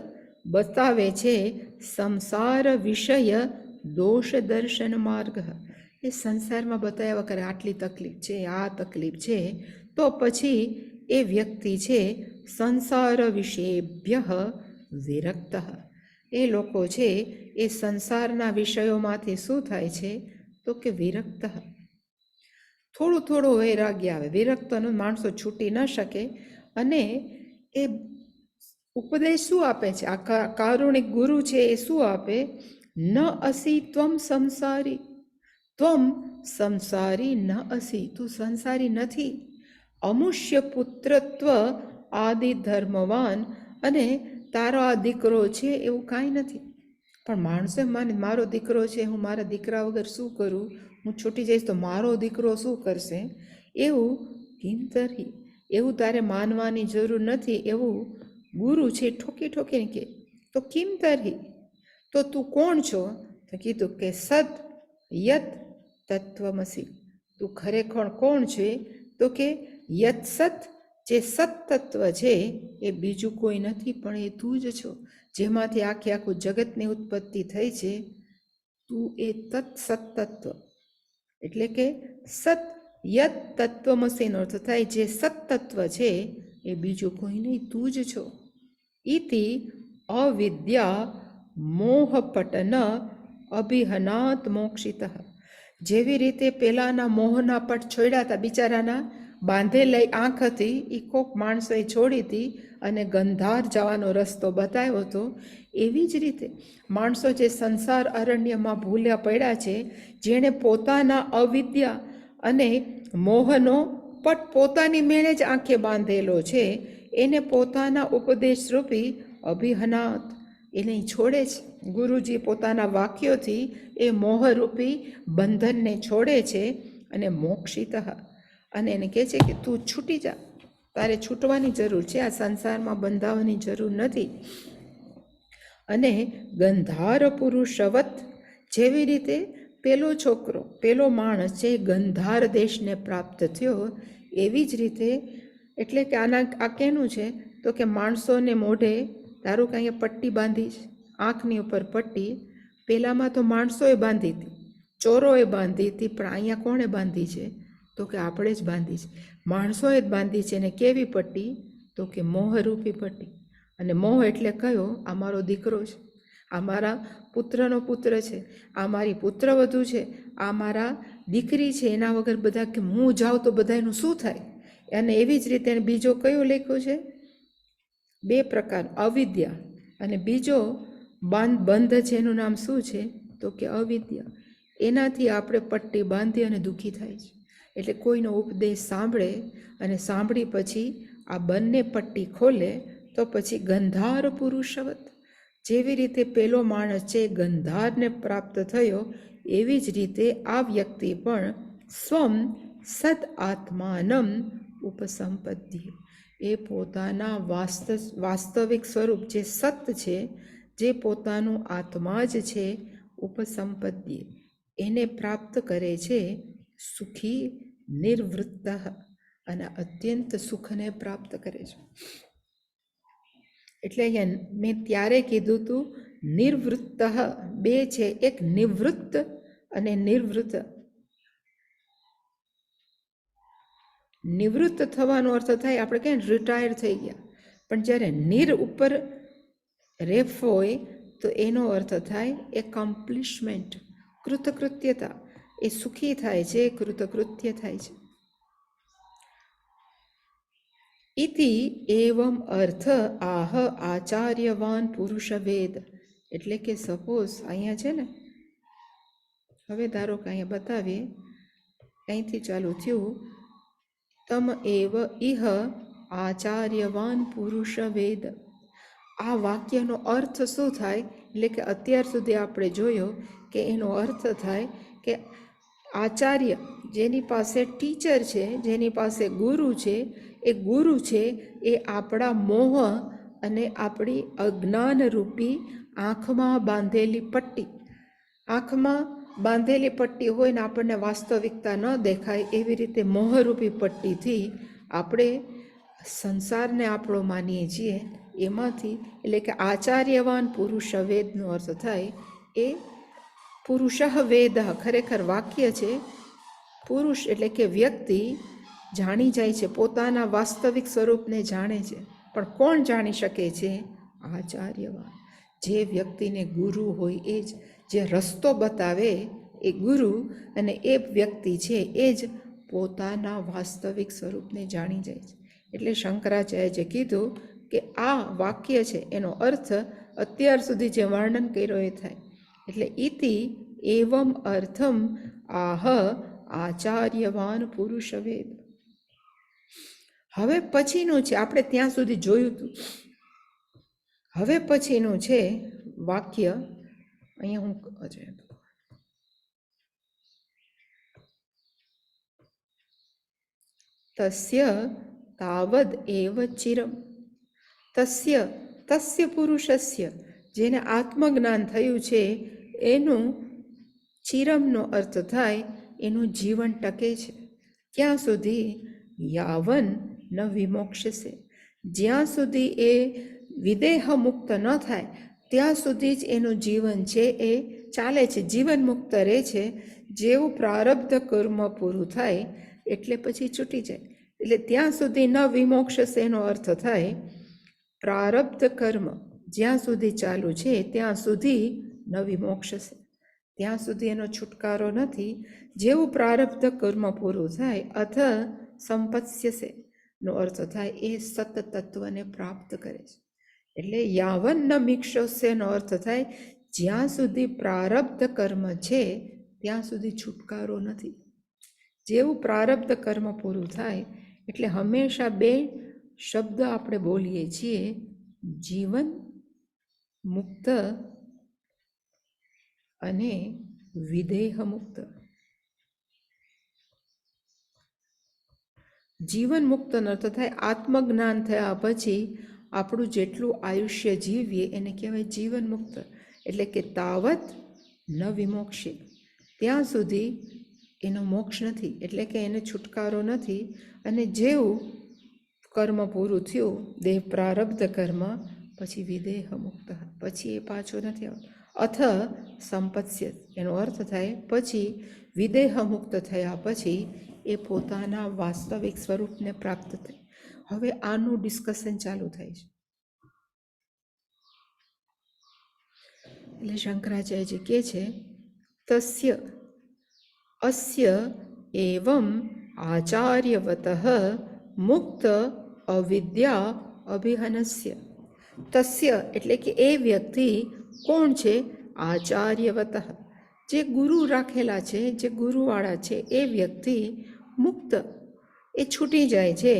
બતાવે છે સંસાર વિષય દોષ દર્શન માર્ગ. એ સંસારમાં બતાવ્યા કરે આટલી તકલીફ છે, આ તકલીફ છે, તો પછી એ વ્યક્તિ છે સંસાર વિષયેભ્ય વિરક્ત. એ લોકો છે એ સંસારના વિષયોમાંથી શું થાય છે તો કે વિરક્ત. થોડું થોડું વૈરાગ્ય આવે. વિરક્તનો માણસો છૂટી ન શકે. અને એ ઉપદેશ શું આપે છે? આ કારુણિક ગુરુ છે એ શું આપે? ન અસી ત્વમ સંસારી, ત્વમ સંસારી ન અસી, તું સંસારી નથી. અમુષ્ય પુત્રત્વ આદિ ધર્મવાન, અને તારો આ દીકરો છે એવું કાંઈ નથી. પણ માણસે માને મારો દીકરો છે, હું મારા દીકરા વગર શું કરું, હું છૂટી જઈશ તો મારો દીકરો શું કરશે, એવું કિંતરી, એવું તારે માનવાની જરૂર નથી. એવું ગુરુ છે ઠોકી ઠોકીને કે તો કિંતરી, તો તું કોણ છો? તો કીધું કે સત યત તત્વમસી, તું ખરેખર કોણ છે? તો કે યત સત, જે સત તત્વ છે એ બીજું કોઈ નથી પણ એ તું જ છો, જેમાંથી આખું જગતની ઉત્પત્તિ થઈ છે. તું એ તત્ સત તત્વ, એટલે કે સત યત તત્વમસીનો અર્થ થાય જે સત તત્વ છે એ બીજું કોઈ નહીં, તું જ છો. ઇતિ અવિદ્યા મોહપટન અભિહનાત મોક્ષિત. જેવી રીતે પેલાના મોહના પટ છોડ્યા હતા, બિચારાના બાંધેલી આંખ હતી એ કોક માણસોએ છોડી હતી અને ગંધાર જવાનો રસ્તો બતાવ્યો હતો. એવી જ રીતે માણસો જે સંસાર અરણ્યમાં ભૂલ્યા પડ્યા છે, જેણે પોતાના અવિદ્યા અને મોહનો પટ પોતાની મેળે જ આંખે બાંધેલો છે, એને પોતાના ઉપદેશ રૂપી અભિહનાત, એને છોડે છે. ગુરુજી પોતાના વાક્યોથી એ મોહરૂપી બંધનને છોડે છે અને મોક્ષિત, અને એને કહે છે કે તું છૂટી જા, તારે છૂટવાની જરૂર છે, આ સંસારમાં બંધાવાની જરૂર નથી. અને ગંધાર પુરુષવત, જેવી રીતે પેલો છોકરો, પેલો માણસ છે ગંધાર દેશને પ્રાપ્ત થયો, એવી જ રીતે, એટલે કે આ કેનું છે તો કે માણસોને મોઢે ધારો કે અહીંયા પટ્ટી બાંધી છે, આંખની ઉપર પટ્ટી, પેલામાં તો માણસોએ બાંધી હતી, ચોરોએ બાંધી હતી, પણ અહીંયા કોણે બાંધી છે તો કે આપણે જ બાંધી છે, માણસોએ જ બાંધી છે. અને કેવી પટ્ટી? તો કે મોહરૂપી પટ્ટી. અને મોહ એટલે કયો? આ મારો દીકરો છે, આ મારા પુત્રનો પુત્ર છે, આ મારી પુત્રવધુ છે, આ મારા દીકરી છે, એના વગર બધા કે હું જાઉં તો બધાનું શું થાય? અને એવી જ રીતે બીજો કયો લખ્યો છે? બે પ્રકાર, અવિદ્યા, અને બીજો બંધ છે, એનું નામ શું છે તો કે અવિદ્યા. એનાથી આપણે પટ્ટી બાંધી અને દુઃખી થાય છે. એટલે કોઈનો ઉપદેશ સાંભળે અને સાંભળી પછી આ બંને પટ્ટી ખોલે તો પછી ગંધાર પુરુષવત, જેવી રીતે પેલો માણસ છે ગંધારને પ્રાપ્ત થયો, એવી જ રીતે આ વ્યક્તિ પણ સ્વમ સદ આત્માનમ ઉપસંપદ્ય, એ પોતાના વાસ્તવિક સ્વરૂપ જે સત છે, જે પોતાનું આત્મા જ છે, ઉપસંપદ્ય, એને પ્રાપ્ત કરે છે. સુખી નિર્વૃત્ત, અને અત્યંત સુખને પ્રાપ્ત કરે છે. એટલે અહીંયા મેં ત્યારે કીધું હતું નિર્વૃત્ત બે છે, એક નિવૃત્ત અને નિર્વૃત્ત. નિવૃત્ત થવાનો અર્થ થાય આપણે કહીએ રિટાયર થઈ ગયા, પણ જ્યારે નિર ઉપર રેફ હોય તો એનો અર્થ થાય એકમ્પ્લિશમેન્ટ, કૃતકૃત્યતા. એ સુખી થાય છે, કૃતકૃત્ય થાય છે. ઇતિ એવમ અર્થ આહ આચાર્યવાન પુરુષ વેદ. એટલે કે સપોઝ અહીંયા છે ને, હવે ધારો કે અહીંયા બતાવીએ, અહીંથી ચાલુ થયું, તમ એવ ઇહ આચાર્યવાન પુરુષ વેદ. આ વાક્યનો અર્થ શું થાય? એટલે કે અત્યાર સુધી આપણે જોયો કે એનો અર્થ થાય કે આચાર્ય જેની પાસે ટીચર છે, જેની પાસે ગુરુ છે, એ ગુરુ છે એ આપણા મોહ અને આપણી અજ્ઞાનરૂપી આંખમાં બાંધેલી પટ્ટી, આંખમાં બાંધેલી પટ્ટી હોય ને આપણને વાસ્તવિકતા ન દેખાય એવી રીતે મોહરૂપી પટ્ટીથી આપણે સંસારને આપણો માનીએ છીએ એમાંથી. એટલે કે આચાર્યવાન પુરુષ વેદનો અર્થ થાય એ પુરુષ વેદ, ખરેખર વાક્ય છે. પુરુષ એટલે કે વ્યક્તિ જાણી જાય છે, પોતાના વાસ્તવિક સ્વરૂપને જાણે છે. પણ કોણ જાણી શકે છે? આચાર્યવાન. જે વ્યક્તિને ગુરુ હોય એ જ, જે રસ્તો બતાવે એ ગુરુ, અને એ વ્યક્તિ છે એ જ પોતાના વાસ્તવિક સ્વરૂપને જાણી જાય છે. એટલે શંકરાચાર્યએ કીધું કે આ વાક્ય છે એનો અર્થ અત્યાર સુધી જે વર્ણન કર્યો એ થાય. એટલે ઇતિ એવમ અર્થમ આહ આચાર્યવાન પુરુષ વેદ. હવે પછીનું છે, આપણે ત્યાં સુધી જોયું હતું, હવે પછીનું છે વાક્ય. અહીંયા હું તસ્ય તાવદ એવ ચિરમ. તસ્ય તસ્ય પુરુષસ્ય, જેને આત્મજ્ઞાન થયું છે એનું ચિરમનો અર્થ થાય એનું જીવન ટકે છે. ક્યાં સુધી? યાવન ન વિમોક્ષસે, જ્યાં સુધી એ વિદેહ મુક્ત ન થાય ત્યાં સુધી જ એનું જીવન છે એ ચાલે છે, જીવન મુક્ત રહે છે. જેવું પ્રારબ્ધ કર્મ પૂરું થાય એટલે પછી છૂટી જાય. એટલે ત્યાં સુધી ન વિમોક્ષસે એનો અર્થ થાય પ્રારબ્ધ કર્મ જ્યાં સુધી ચાલુ છે ત્યાં સુધી ન વિમોક્ષસે, ત્યાં સુધી એનો છુટકારો નથી. જેવું પ્રારબ્ધ કર્મ પૂરું થાય અથ સંપત્સ્યસે નો અર્થ થાય એ સત તત્વને પ્રાપ્ત કરે છે. એટલે યાવન ન મિક્ષોસ્યનો અર્થ થાય જ્યાં સુધી પ્રારબ્ધ કર્મ છે ત્યાં સુધી છુટકારો નથી. જેવું પ્રારબ્ધ કર્મ પૂરું થાય, એટલે હંમેશા બે શબ્દ આપણે બોલીએ છીએ, જીવન મુક્ત અને વિદેહ મુક્ત. જીવન મુક્તનો અર્થ થાય આત્મજ્ઞાન થયા પછી આપણું જેટલું આયુષ્ય જીવીએ એને કહેવાય જીવન મુક્ત. એટલે કે તાવત ન વિમોક્ષે, ત્યાં સુધી એનો મોક્ષ નથી, એટલે કે એને છુટકારો નથી. અને જેવું કર્મ પૂરું થયું, દેહ પ્રારબ્ધ કર્મ, પછી વિદેહ મુક્ત, પછી એ પાછો નથી આવતો. અથ સંપત્સ્ય એનો અર્થ થાય પછી વિદેહ મુક્ત થયા પછી એ પોતાના વાસ્તવિક સ્વરૂપને પ્રાપ્ત થાય. હવે આનું ડિસ્કશન ચાલુ થાય છે. એટલે શંકરાચાર્યજી કહે છે તસ્ય અસ્ય એવમ આચાર્યવતઃ મુક્ત અવિદ્યા અભિહનસ્ય. તસ્ય એટલે કે એ વ્યક્તિ કોણ છે? આચાર્યવતઃ, જે ગુરુ રાખેલા છે, જે ગુરુવાળા છે, એ વ્યક્તિ મુક્ત, એ છૂટી જાય છે.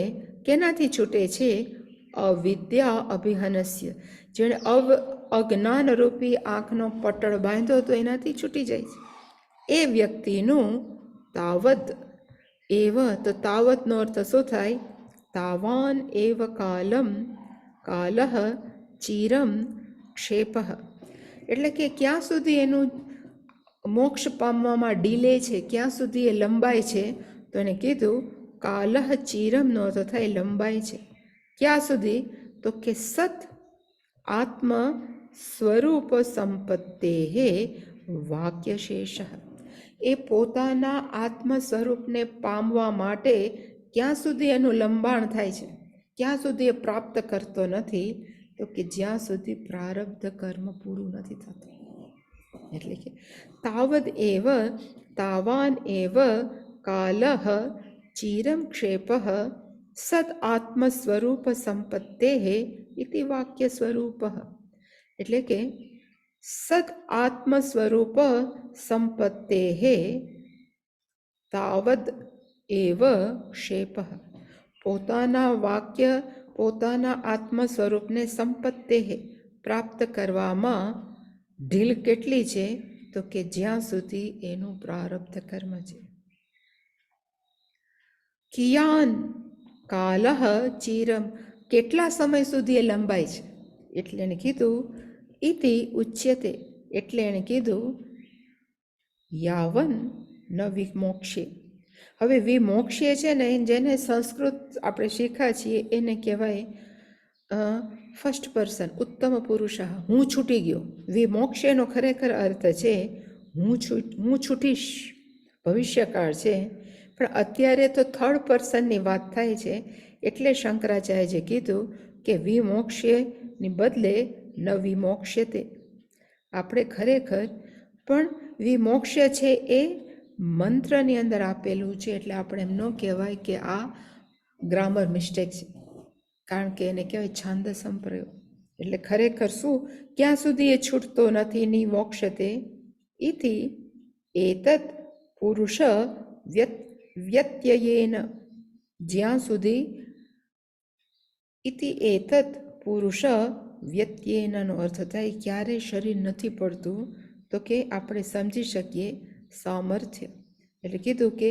કેનાથી છૂટે છે? અવિદ્યા અભિહનસ્ય, જેણે અજ્ઞાનરૂપી આંખનો પટળ બાંધ્યો તો એનાથી છૂટી જાય છે. એ વ્યક્તિનું તાવત એવ, તો તાવતનો અર્થ શું થાય? તાવાન એવ કાલમ, કાલહ ચિરમ ક્ષેપઃ. એટલે કે ક્યાં સુધી એનું મોક્ષ પામવામાં ડીલે છે, ક્યાં સુધી એ લંબાય છે? તો એને કીધું કાલહ ચિરમનો અર્થ થાય લંબાય છે. ક્યાં સુધી? તો કે સત આત્મ સ્વરૂપ સંપત્તેઃ વાક્યશેષઃ. એ પોતાના આત્મ સ્વરૂપને પામવા માટે ક્યાં સુધી એનું લંબાણ થાય છે, ક્યાં સુધી એ પ્રાપ્ત કરતો નથી, તો કે જ્યાં સુધી પ્રારબ્ધ કર્મ પૂરું નથી થતું. એટલે કે તાવદ એવ તાવાન એવ કાલઃ ચિરમ ક્ષેપઃ સદ આત્મ સ્વરૂપ સંપત્તેઃ ઇતિ વાક્ય સ્વરૂપઃ. એટલે કે સદ આત્મ સ્વરૂપ સંપત્તેઃ તાવદ એવ ક્ષેપઃ. પોતાના આત્મ સ્વરૂપને સંપત્તેઃ પ્રાપ્ત કરવામાં ઢીલ કેટલી છે, તો કે જ્યાં સુધી એનું પ્રારબ્ધ કર્મ છે. કિયાન કાલઃ ચિરમ, કેટલા સમય સુધી એ લંબાય છે, એટલે એને કીધું ઇતિ ઉચ્યતે, એટલે એને કીધું યાવન ન વિમોક્ષે. હવે વિમોક્ષે છે ને, જેને સંસ્કૃત આપણે શીખ્યા છીએ એને કહેવાય ફર્સ્ટ પર્સન ઉત્તમ પુરુષ. હું છૂટી ગયો. વિમોક્ષેનો ખરેખર અર્થ છે હું છૂટીશ, ભવિષ્યકાળ છે. પણ અત્યારે તો થર્ડ પર્સનની વાત થાય છે, એટલે શંકરાચાર્યએ કીધું કે વિમોક્ષેની બદલે ન વિમોક્ષતે. આપણે ખરેખર પણ વિમોક્ષ છે એ મંત્રની અંદર આપેલું છે, એટલે આપણે એમ ન કહેવાય કે આ ગ્રામર મિસ્ટેક છે, કારણ કે એને કહેવાય છાંદસમ પ્રયોગ. એટલે ખરેખર શું, ક્યાં સુધી એ છૂટતો નથી, ની મોક્ષતે ઇતિ એતત પુરુષ વ્યત્યયેન, જ્યાં સુધી ઇતિ એતત પુરુષ વ્યત્યેનનો અર્થ થાય ક્યારે શરીર નથી પડતું, તો કે આપણે સમજી શકીએ સામર્થ્ય. એટલે કીધું કે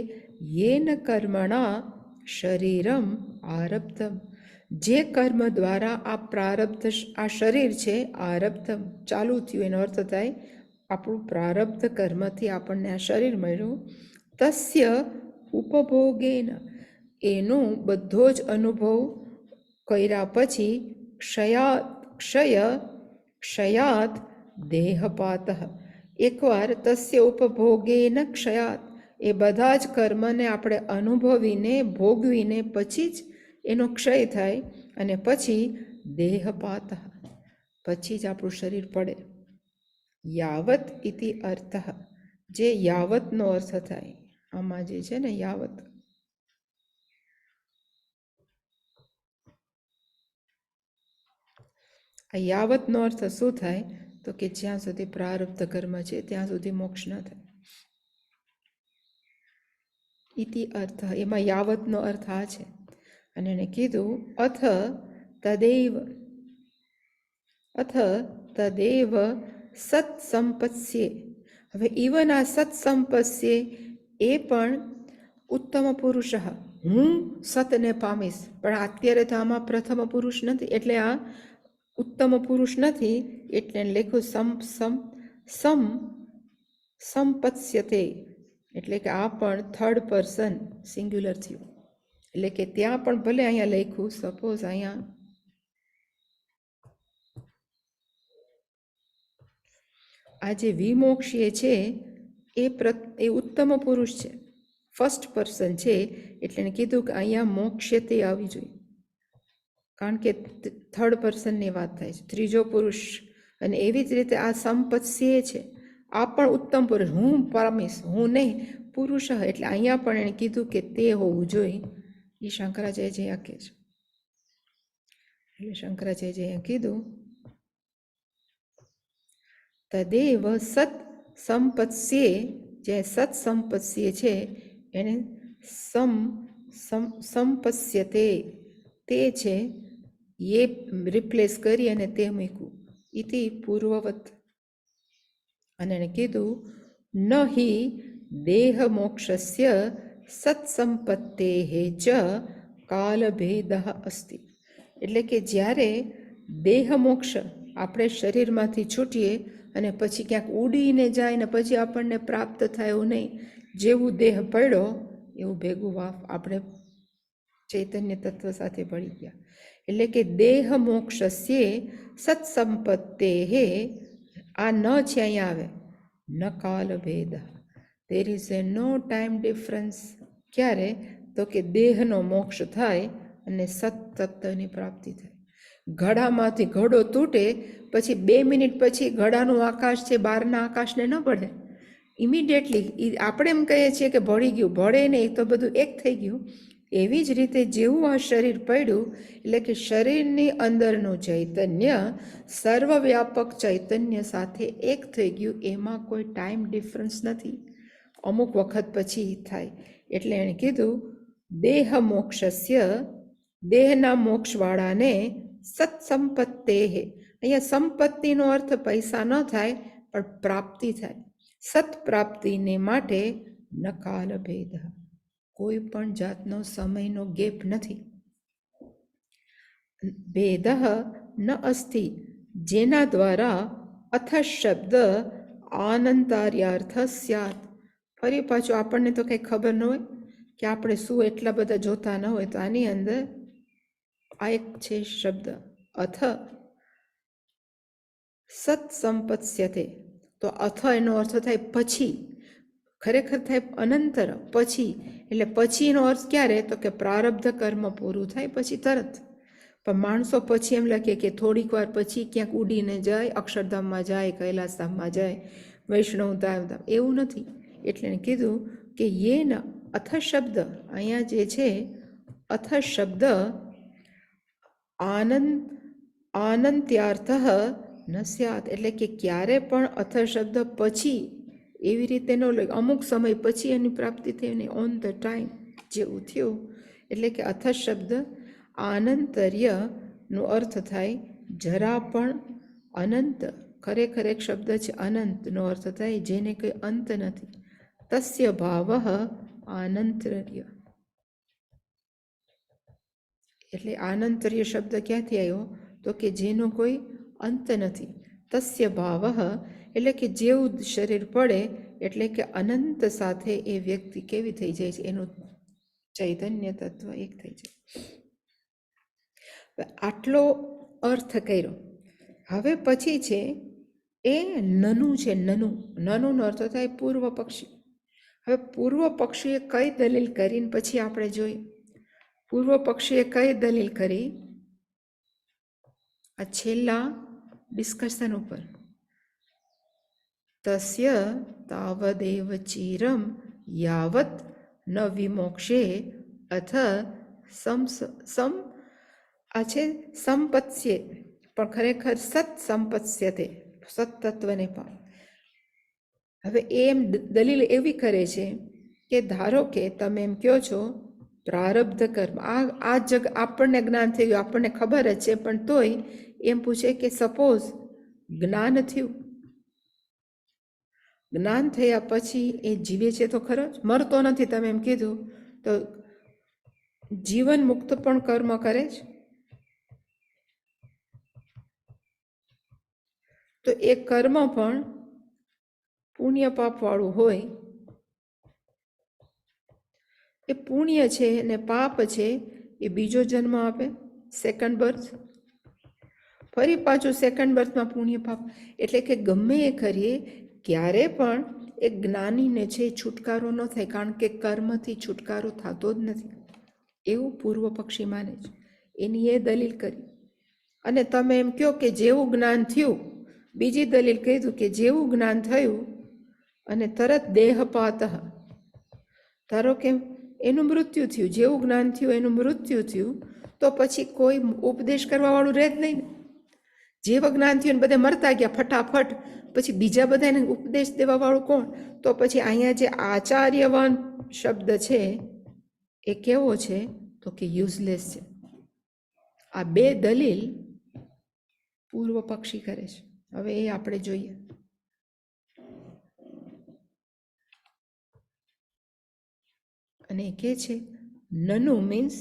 યેન કર્મણા શરીરમ આરબ્ધમ, જે કર્મ દ્વારા આ પ્રારબ્ધ આ શરીર છે આરબ્ધમ ચાલુ થયું, એનો અર્થ થાય આપણું પ્રારબ્ધ કર્મથી આપણને આ શરીર મળ્યું. તસ્ય ઉપભોગેન, એનો બધો જ અનુભવ કર્યા પછી ક્ષયાત દેહપાત, એકવાર તસ્ય ઉપભોગેન ક્ષયાત, એ બધા જ કર્મને આપણે અનુભવીને ભોગવીને પછી જ એનો ક્ષય થાય, અને પછી દેહપાત, પછી જ આપણું શરીર પડે. યાવત ઇતિ અર્થ, જે યાવતનો અર્થ થાય આમાં જે છે ને યાવત, આ યાવતનો અર્થ શું થાય, તો કે જ્યાં સુધી પ્રારબ્ધ કર્મ છે ત્યાં સુધી મોક્ષ ન થાય. ઇતિ અર્થ, એમાં યાવતનો અર્થ આ છે. અને એને કીધું અથ તદેવ સત્સંપત્સ્યે. હવે ઇવન આ સત્સંપત્સ્યે એ પણ ઉત્તમ પુરુષ, હું સતને પામીશ, પણ અત્યારે તો આમાં પ્રથમ પુરુષ નથી, એટલે આ ઉત્તમ પુરુષ નથી, એટલે લખ્યું સંપત્સ્યતે, એટલે કે આ પણ થર્ડ પર્સન સિંગ્યુલર થયું. એટલે કે ત્યાં પણ ભલે અહીંયા લખ્યું, સપોઝ અહીંયા આ જે વિમોક્ષીય છે એ ઉત્તમ પુરુષ છે, ફર્સ્ટ પર્સન છે, એટલે એને કીધું કે અહીંયા મોક્ષતે આવી જોઈએ, કારણ કે થર્ડ પર્સનની વાત થાય છે, ત્રીજો પુરુષ. અને એવી જ રીતે આ સંપત્સ્યે છે, આ પણ ઉત્તમ પુરુષ, હું પામીશ, હું નહીં, પુરુષ, એટલે અહીંયા પણ એણે કીધું કે તે હોવું જોઈએ. એ શંકરાચાર્ય અહીંયા કહે છે. એટલે શંકરાચાર્ય અહીંયા કીધું તદેવ સત સંપત્સ્યે, જે સત સંપત્સ્યે છે એને સંપસ્યતે, તે છે એ રિપ્લેસ કરી અને તે મૂક્યું, ઇતિ પૂર્વવત. અને એને કીધું ન હિ દેહ મોક્ષસ્ય સત્સંપત્તેઃ ચ કાલભેદ અસ્તિ. એટલે કે જ્યારે દેહ મોક્ષ, આપણે શરીરમાંથી છૂટીએ અને પછી ક્યાંક ઉડીને જાય ને પછી આપણને પ્રાપ્ત થાય એવું નહીં, જેવું દેહ પડ્યો એવું ભેગું આપણે ચૈતન્ય તત્વ સાથે ભળી ગયા. એટલે કે દેહ મોક્ષસ્ય સત્સંપત્તે આ ન છે અહીંયા આવે ન કાલ ભેદ. There is a no time difference. ક્યારે? તો કે દેહનો મોક્ષ થાય અને સત્તત્વની પ્રાપ્તિ થાય. ઘડામાંથી ઘડો તૂટે પછી 2 મિનિટ પછી ઘડાનું આકાશ છે બહારના આકાશને ન પડે, ઇમિડિયેટલી આપણે એમ કહીએ છીએ કે ભળી ગયું, ભળે નહીં, તો બધું એક થઈ ગયું. એવી જ રીતે જેવું આ શરીર પડ્યું એટલે કે શરીરની અંદરનું ચૈતન્ય સર્વવ્યાપક ચૈતન્ય સાથે એક થઈ ગયું. એમાં કોઈ ટાઈમ ડિફરન્સ નથી, અમુક વખત પછી થાય. એટલે એણે કીધું દેહ મોક્ષસ્ય, દેહના મોક્ષવાળાને સત્સંપત્તે. અહીંયા સંપત્તિનો અર્થ પૈસા ન થાય પણ પ્રાપ્તિ થાય. સત્પ્રાપ્તિને માટે ન કાલ ભેદ, કોઈ પણ જાતનો સમયનો ગેપ નથી. ભેદ ન અસ્તિ, જેના દ્વારા અથ શબ્દ આનંતાર્યાર્થ સ્યાત. ફરી પાછું આપણને તો કંઈ ખબર ન હોય કે આપણે શું એટલા બધા જોતા ન હોય, તો આની અંદર આ એક છે શબ્દ અથ સત્સંપત્સ્યતે. તો અથ એનો અર્થ થાય પછી, ખરેખર થાય અનંતર, પછી. એટલે પછીનો અર્થ ક્યારે? તો કે પ્રારબ્ધ કર્મ પૂરું થાય પછી તરત. પણ માણસો પછી એમ લખે કે થોડીક વાર પછી ક્યાંક ઉડીને જાય, અક્ષરધામમાં જાય, કૈલાસધામમાં જાય, વૈષ્ણવધામ. એવું નથી. એટલે કીધું કે યેન અથ શબ્દ, અહીંયા જે છે અથ શબ્દ આનંત્યાર્થ ન સ્યાત. એટલે કે ક્યારે પણ અથ શબ્દ પછી એવી રીતે ન લે, અમુક સમય પછી એની પ્રાપ્તિ થઈ ને ઓન ધ ટાઈમ જેવું થયું. એટલે કે અથ શબ્દ આનંતર્યનો અર્થ થાય જરા પણ અનંત. ખરેખર એક શબ્દ છે અનંતનો અર્થ થાય જેને કંઈ અંત નથી. તસ્ય ભાવ આનંતર્ય. એટલે આનંતર્ય શબ્દ ક્યાંથી આવ્યો? તો કે જેનો કોઈ અંત નથી. તસ્ય ભાવ એટલે કે જેવું શરીર પડે એટલે કે અનંત સાથે એ વ્યક્તિ કેવી થઈ જાય છે, એનું ચૈતન્ય તત્વ એક થઈ જાય. આટલો અર્થ કર્યો. હવે પછી છે એ નનું છે. નનુનો અર્થ થાય પૂર્વ પક્ષી. હવે પૂર્વ પક્ષીએ કઈ દલીલ કરીને પછી આપણે જોઈએ. પૂર્વ પક્ષીએ કઈ દલીલ કરી? આ છેલ્લા ડિસ્કશન ઉપર. તસ્ય તાવદેવ ચિરમ યાવત ન વિમોક્ષે અથ આ છે સંપત્સ્યે, પણ ખરેખર સત્સંપત્સ્યતે, સત્તત્વને પામ. હવે એમ દલીલ એવી કરે છે કે ધારો કે તમે એમ કહો છો પ્રારબ્ધ કર્મ, આ જગ આપણને જ્ઞાન થઈ ગયું, આપણને ખબર જ છે, પણ તોય એમ પૂછે કે સપોઝ જ્ઞાન થયું, જ્ઞાન થયા પછી એ જીવે છે તો ખરો જ, મરતો નથી. તમે એમ કીધું તો જીવન મુક્ત પણ કર્મ કરે છે. તો એ કર્મ પણ પુણ્ય પાપ વાળું હોય. એ પુણ્ય છે અને પાપ છે એ બીજો જન્મ આપે, સેકન્ડ બર્થ. ફરી પાછું સેકન્ડ બર્થમાં પુણ્ય પાપ. એટલે કે ગમે એ કરીએ ક્યારે પણ એ જ્ઞાનીને છે છુટકારો ન થાય, કારણ કે કર્મથી છુટકારો થતો જ નથી, એવું પૂર્વ પક્ષી માને છે. એની એ દલીલ કરી. અને તમે એમ કહો કે જેવું જ્ઞાન થયું, બીજી દલીલ કીધું કે જેવું જ્ઞાન થયું અને તરત દેહપાત, ધારો કે એનું મૃત્યુ થયું, જેવું જ્ઞાન થયું એનું મૃત્યુ થયું, તો પછી કોઈ ઉપદેશ કરવા વાળું રહે જ નહીં ને. જેવું જ્ઞાન થયું ને બધા મરતા ગયા ફટાફટ, પછી બીજા બધાને ઉપદેશ દેવા વાળું કોણ? તો પછી અહીંયા જે આચાર્યવાન શબ્દ છે એ કેવો છે? તો કે યુઝલેસ છે. આ બે દલીલ પૂર્વ પક્ષી કરે છે. હવે એ આપણે જોઈએ. અને કે છે નનુ મીન્સ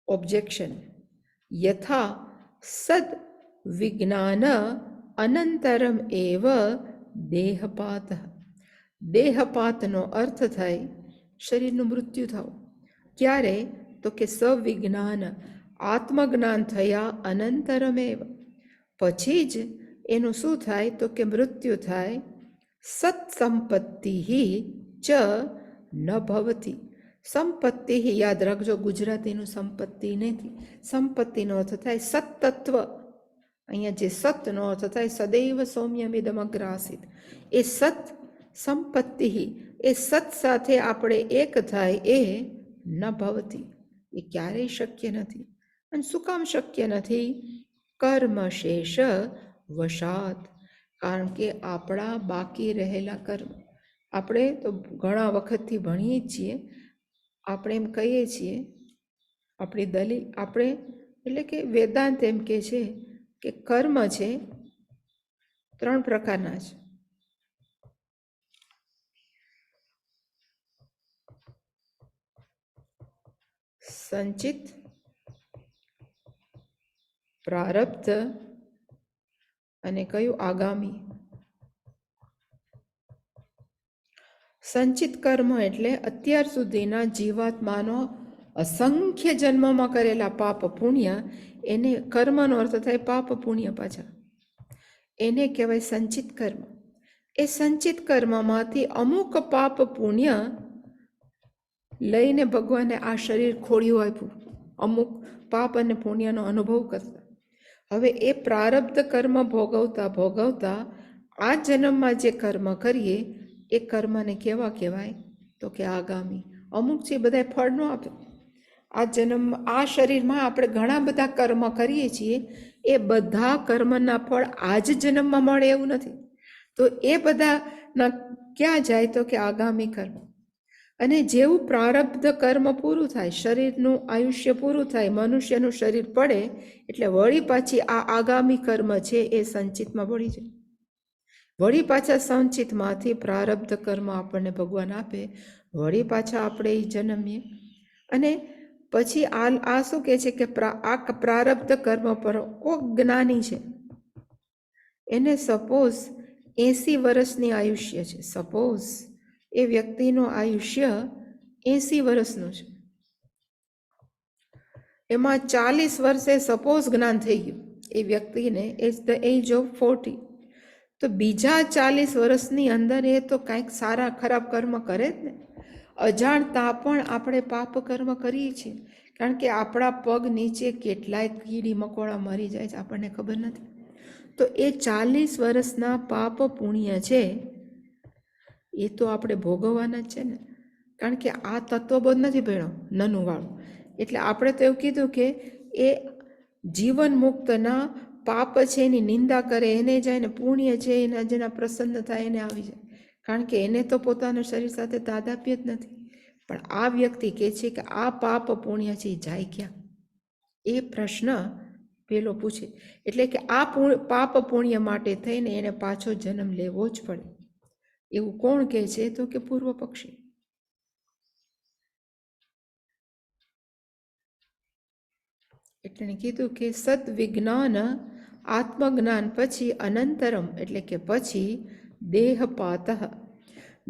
ઓબ્જેક્શન, યથા સદ વિજ્ઞાન અનંતરમ એવ દેહપાત. દેહપાતનો અર્થ થાય શરીરનું મૃત્યુ થવું. ક્યારે? તો કે સવિજ્ઞાન, આત્મજ્ઞાન થયા અનંતરમેવ, પછી જ એનું શું થાય તો કે મૃત્યુ થાય. સત્સંપત્તિ ચ ન ભવતી. સંપત્તિ યાદ રાખજો, ગુજરાતીનું સંપત્તિ નથી. સંપત્તિનો અર્થ થાય સત્તત્વ. અહીંયા જે સતનો અર્થ થાય સદૈવ સૌમ્યમિદમ અગ્રાસિત, એ સત સંપત્તિ, એ સત સાથે આપણે એક થાય એ ન ભવતી, એ ક્યારેય શક્ય નથી. અને શું કામ શક્ય નથી? કર્મશેષ વશાત, કારણ કે આપણા બાકી રહેલા કર્મ, આપણે તો ઘણા વખતથી ભણીએ છીએ, આપણે એમ કહીએ છીએ, આપણી દલીલ, આપણે એટલે કે વેદાંત એમ કહે છે કે કર્મ છે 3 પ્રકારના છે. સંચિત, પ્રારબ્ધ અને કયું? આગામી. સંચિત કર્મ એટલે અત્યાર સુધીના જીવાત્માનો અસંખ્ય જન્મમાં કરેલા પાપ પુણ્ય, એને કર્મનો અર્થ થાય પાપ પુણ્ય પાછા, એને કહેવાય સંચિત કર્મ. એ સંચિત કર્મમાંથી અમુક પાપ પુણ્ય લઈને ભગવાને આ શરીર ખોળ્યું આપ્યું, અમુક પાપ અને પુણ્યનો અનુભવ કરતા. હવે એ પ્રારબ્ધ કર્મ ભોગવતા ભોગવતા આ જન્મમાં જે કર્મ કરીએ એ કર્મને કેવા કહેવાય તો કે આગામી. અમુક છે બધા ફળ ન આપે. આ જન્મ, આ શરીરમાં આપણે ઘણા બધા કર્મ કરીએ છીએ, એ બધા કર્મના ફળ આ જ જન્મમાં મળે એવું નથી. તો એ બધાના ક્યાં જાય તો કે આગામી કર્મ. અને જેવું પ્રારબ્ધ કર્મ પૂરું થાય, શરીરનું આયુષ્ય પૂરું થાય, મનુષ્યનું શરીર પડે એટલે વળી પાછી આ આગામી કર્મ છે એ સંચિતમાં વળી જાય. વળી પાછા સંચિતમાંથી પ્રારબ્ધ કર્મ આપણને ભગવાન આપે, વળી પાછા આપણે એ જન્મીએ. અને પછી આ શું કહે છે કે આ પ્રારબ્ધ કર્મ પર કોક જ્ઞાની છે, એને સપોઝ 80 વર્ષની આયુષ્ય છે, સપોઝ એ વ્યક્તિનું આયુષ્ય 80 વર્ષનું છે, એમાં 40 વર્ષે સપોઝ જ્ઞાન થઈ ગયું એ વ્યક્તિને, એટ ધ એજ ઓફ 40. તો બીજા 40 વર્ષની અંદર એ તો કાંઈક સારા ખરાબ કર્મ કરે જ ને. અજાણતા પણ આપણે પાપ કર્મ કરીએ છીએ, કારણ કે આપણા પગ નીચે કેટલાય કીડી મકોડા મરી જાય છે, આપણને ખબર નથી. તો એ 40 વર્ષના પાપ પુણ્ય છે એ તો આપણે ભોગવવાના જ છે ને, કારણ કે આ તત્વબોધ નથી ભણ્યો નનું વાળું. એટલે આપણે તો એવું કીધું કે એ જીવન મુક્તના પાપ છે એની નિંદા કરે એને જાય ને પુણ્ય છે એના જેના પ્રસન્ન થાય એને આવી જાય, કારણ કે એને તો પોતાના શરીર સાથે તાદાપ્ય જ નથી. પણ આ વ્યક્તિ કહે છે કે આ પાપ પુણ્ય છે એ જાય ક્યાં, એ પ્રશ્ન પેલો પૂછે. એટલે કે આ પાપ પુણ્ય માટે થઈને એને પાછો જન્મ લેવો જ પડે, એવું કોણ કહે છે તો કે પૂર્વ પક્ષી. એટલે કીધું કે સદવિજ્ઞાન, આત્મજ્ઞાન પછી અનંતરમ એટલે કે પછી દેહપાત,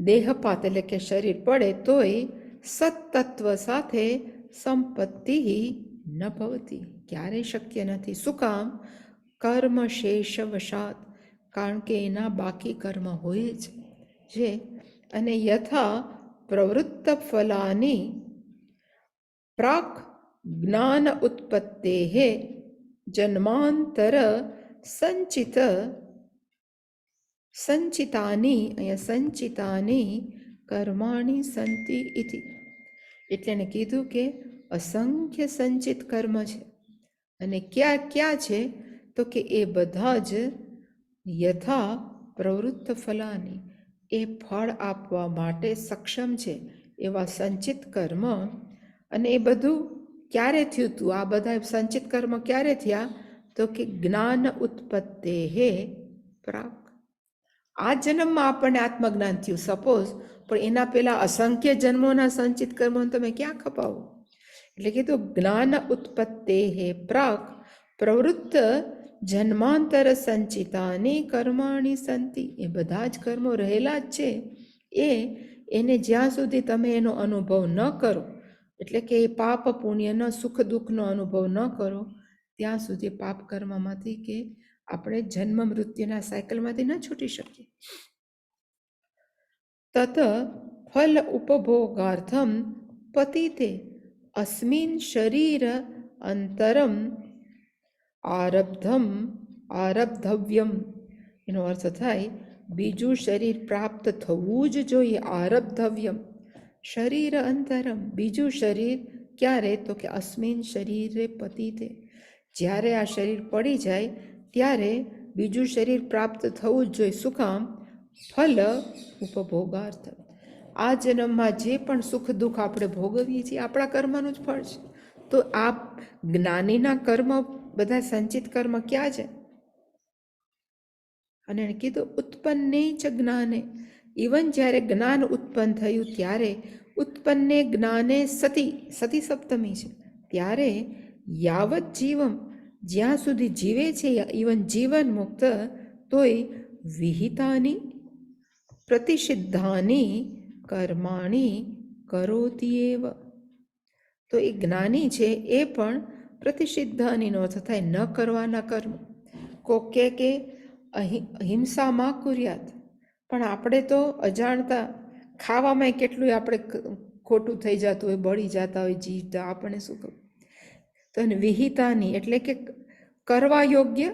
દેહપાત એટલે કે શરીર પડે તોય સત્તત્વ સાથે સંપત્તિ ન ભવતી, ક્યારેય શક્ય નથી. શું કામ? કર્મ શેષ વશાત, કારણ કે એના બાકી કર્મ હોય જ છે. અને યથા પ્રવૃત્ત ફલાની પ્રાક જ્ઞાન ઉત્પત્તેઃ જન્માંતર સંચિતાની, અહીંયા સંચિતાની કર્માણી સંતિ ઇતિ. એટલે એને કીધું કે અસંખ્ય સંચિત કર્મ છે, અને ક્યાં ક્યાં છે તો કે એ બધા જ યથા પ્રવૃત્ત ફલાની, એ ફળ આપવા માટે સક્ષમ છે એવા સંચિત કર્મ. અને એ બધું ક્યારે થયું હતું? આ બધા સંચિત કર્મ ક્યારે થયા તો કે જ્ઞાન ઉત્પત્તેઃ પ્રાક, આ જન્મમાં આપણને આત્મજ્ઞાન થયું સપોઝ, પણ એના પહેલા અસંખ્ય જન્મોના સંચિત કર્મોને તમે ક્યાં ખપાવો? એટલે કીધું જ્ઞાન ઉત્પત્તેઃ પ્રાક પ્રવૃત્ત જન્માંતર સંચિતાની કર્માણી સંતિ, એ બધા જ કર્મો રહેલા જ છે. એને જ્યાં સુધી તમે એનો અનુભવ ન કરો, એટલે કે એ પાપ પુણ્યનો સુખ દુઃખનો અનુભવ ન કરો ત્યાં સુધી પાપ કર્મમાંથી કે આપણે જન્મ મૃત્યુના સાયકલમાંથી ન છૂટી શકીએ. તત ફલ ઉપભોગાર્થમ પતિતે અસ્મિન શરીર અંતરમ આરબ્ધવ્યમ. એનો અર્થ થાય બીજું શરીર પ્રાપ્ત થવું જ જોઈએ. આરબ્ધવ્યમ શરીર અંતરમ, બીજું શરીર ક્યારે? તો કે અસ્મિન શરીરે પતિતે, જ્યારે આ શરીર પડી જાય ત્યારે બીજું શરીર પ્રાપ્ત થવું જ જોઈએ. શું કામ? ફલ ઉપભોગાર્થ, આ જન્મમાં જે પણ સુખ દુઃખ આપણે ભોગવીએ છીએ આપણા કર્મનું જ ફળ છે. તો આ જ્ઞાનીના કર્મ બધા સંચિત કર્મ ક્યાં છે? અને એને કીધું ઉત્પન્ને ચ જ્ઞાને, ઇવન જ્યારે જ્ઞાન ઉત્પન્ન થયું ત્યારે ઉત્પન્ને જ્ઞાને સતી, સતી સપ્તમી છે, ત્યારે યાવત જીવમ, જ્યાં સુધી જીવે છે ઇવન જીવન મુક્ત, તોય વિહિતાની પ્રતિષિદ્ધાની કર્માણી કરોતી એવ. તો એ જ્ઞાની છે એ પણ પ્રતિષિદ્ધાનીનો અર્થ થાય ન કરવાના કર્મ. કોક કે હિંસામાં કુર્યાત, પણ આપણે તો અજાણતા ખાવામાં કેટલું આપણે ખોટું થઈ જતું હોય, બળી જતા હોય જીવ, તો આપણે શું કરવું? તો વિહિતાની એટલે કે કરવા યોગ્ય,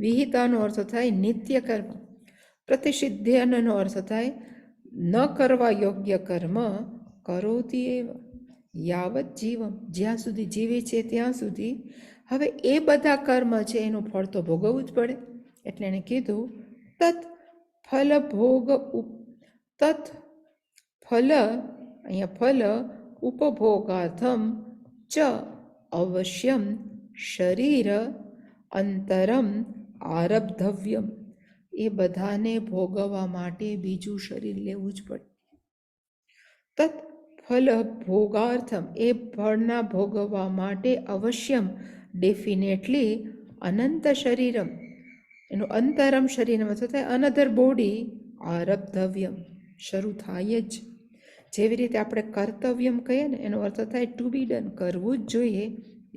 વિહિતાનો અર્થ થાય નિત્ય કર્મ, પ્રતિષિધ્યનો અર્થ થાય ન કરવા યોગ્ય કર્મ કરોતી એવ યાવત જીવમ, જ્યાં સુધી જીવે છે ત્યાં સુધી. હવે એ બધા કર્મ છે એનું ફળ તો ભોગવવું જ પડે. એટલે એણે કીધું તત ફલ ભોગ, તત ફલ, અહીંયા ફલ ઉપભોગાર્થમ ચ અવશ્યમ શરીર અંતરમ આરબ્ધવ્યમ, એ બધાને ભોગવવા માટે બીજું શરીર લેવું જ પડે. તત ફલ ભોગાર્થમ, એ ફળના ભોગવવા માટે અવશ્યમ ડેફિનેટલી અનંત શરીરમ, એનું અંતરમ શરીરમ અથવા થાય અનધર બોડી, આરબ્ધવ્યમ શરૂ થાય જ. જેવી રીતે આપણે કર્તવ્યમ કહીએ ને એનો અર્થ થાય ટુ બી ડન, કરવું જ જોઈએ,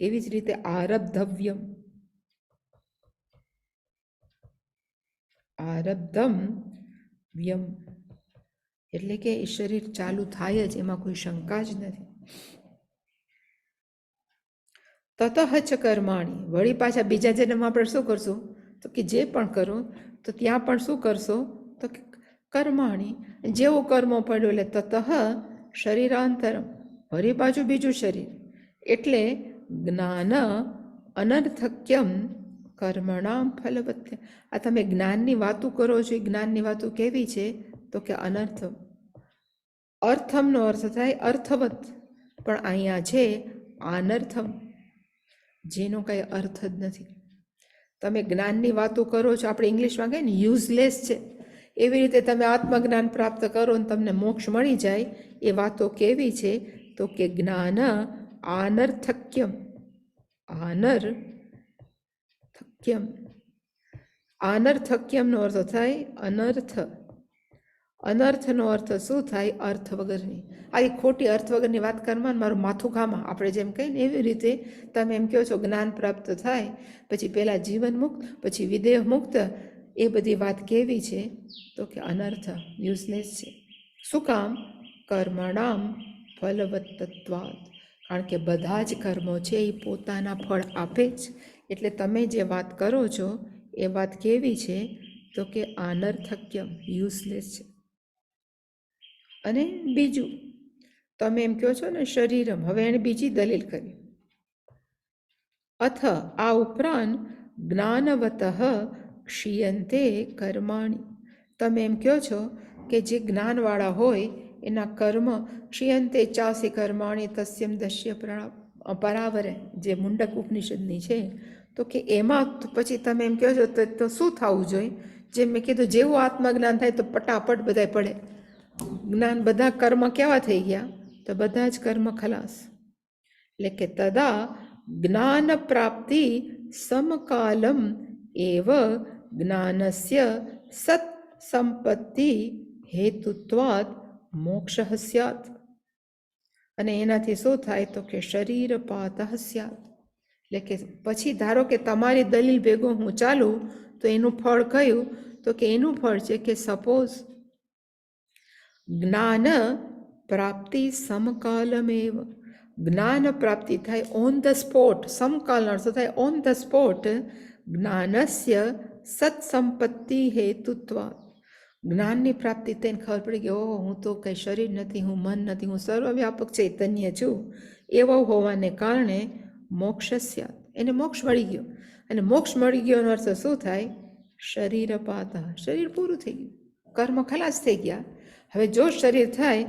એવી જ રીતે આરબ્ધવ્યમ, આરબ્ધમ વ્યમ એટલે કે એ શરીર ચાલુ થાય જ, એમાં કોઈ શંકા જ નથી. તતઃ ચ કર્માણી, વળી પાછા બીજા જન્મમાં આપણે શું કરશું? તો કે જે પણ કરો તો ત્યાં પણ શું કરશો? તો કે કર્માણી, જેવું કર્મો પડ્યું એટલે તતઃ શરીરાંતરમ, વળી પાછું બીજું શરીર. એટલે જ્ઞાન અનર્થક્યમ કર્મણામ ફલવત્ય. આ તમે જ્ઞાનની વાતો કરો છો, એ જ્ઞાનની વાતો કેવી છે? તો કે અનર્થમ. અર્થમનો અર્થ થાય અર્થવત, પણ અહીંયા છે આનર્થમ, જેનો કંઈ અર્થ જ નથી. તમે જ્ઞાનની વાતો કરો છો, આપણે ઇંગ્લિશમાં કહીએ ને યુઝલેસ છે, એવી રીતે તમે આત્મજ્ઞાન પ્રાપ્ત કરો ને તમને મોક્ષ મળી જાય, એ વાતો કેવી છે? તો કે જ્ઞાન આનર્થક્યમ, આનર્થક્યમ, આનર્થક્યમનો અર્થ થાય અનર્થ. અનર્થનો અર્થ શું થાય? અર્થ વગરની. આ એ ખોટી અર્થ વગરની વાત કરવામાં મારું માથું ખામાં, આપણે જેમ કહીએ ને એવી રીતે તમે એમ કહો છો જ્ઞાન પ્રાપ્ત થાય પછી પહેલાં જીવન મુક્ત, પછી વિદેહ મુક્ત, એ બધી વાત કેવી છે? તો કે અનર્થ, યુઝલેસ છે. શું કામ? કર્મણામ ફલવત્તત્વાદ, કારણ કે બધા જ કર્મો છે એ પોતાના ફળ આપે જ. એટલે તમે જે વાત કરો છો એ વાત કેવી છે? તો કે આનર્થક્યમ, યુઝલેસ છે. અને બીજું તમે એમ કહો છો ને શરીરમ, હવે એણે બીજી દલીલ કરી. અથ આ ઉપરાંત જ્ઞાનવતઃ ક્ષીયંતે કર્માણી, તમે એમ કહો છો કે જે જ્ઞાનવાળા હોય એના કર્મ ક્ષીયંતે ચાસી કર્માણી તસ્યમ દશ્ય પરાવરે, જે મુંડક ઉપનિષદની છે, તો કે એમાં પછી તમે એમ કહો છો તો શું થવું જોઈએ? જેમ મેં કીધું જેવું આત્મજ્ઞાન થાય તો પટાપટ બધાય પડે જ્ઞાન, બધા કર્મ કેવા થઈ ગયા? તો બધા જ કર્મ ખલાસ. એટલે કે તદા જ્ઞાન પ્રાપ્તિ સમકાલમ એવ જ્ઞાનસ્ય સત સંપત્તિ હેતુત્વાદ મોક્ષ સ્યાત. અને એનાથી શું થાય તો કે શરીર પાતઃ સ્યાત, એટલે કે પછી ધારો કે તમારી દલીલ ભેગો હું ચાલું તો એનું ફળ કયું તો કે એનું ફળ છે કે સપોઝ જ્ઞાન પ્રાપ્તિ સમકાલમેવ, જ્ઞાન પ્રાપ્તિ થાય ઓન ધ સ્પોટ, સમકાલ અર્થ થાય ઓન ધ સ્પોટ, જ્ઞાનસ્ય સત્સંપત્તિ હેતુત્વા, જ્ઞાનની પ્રાપ્તિ થઈને ખબર પડી કે ઓહો હું તો કંઈ શરીર નથી, હું મન નથી, હું સર્વવ્યાપક ચૈતન્ય છું, એવો હોવાને કારણે મોક્ષ સ્યાત, એને મોક્ષ મળી ગયો. અને મોક્ષ મળી ગયોનો અર્થ શું થાય? શરીર પાતઃ, શરીર પૂરું થઈ ગયું, કર્મ ખલાસ થઈ ગયા. હવે જો શરીર થાય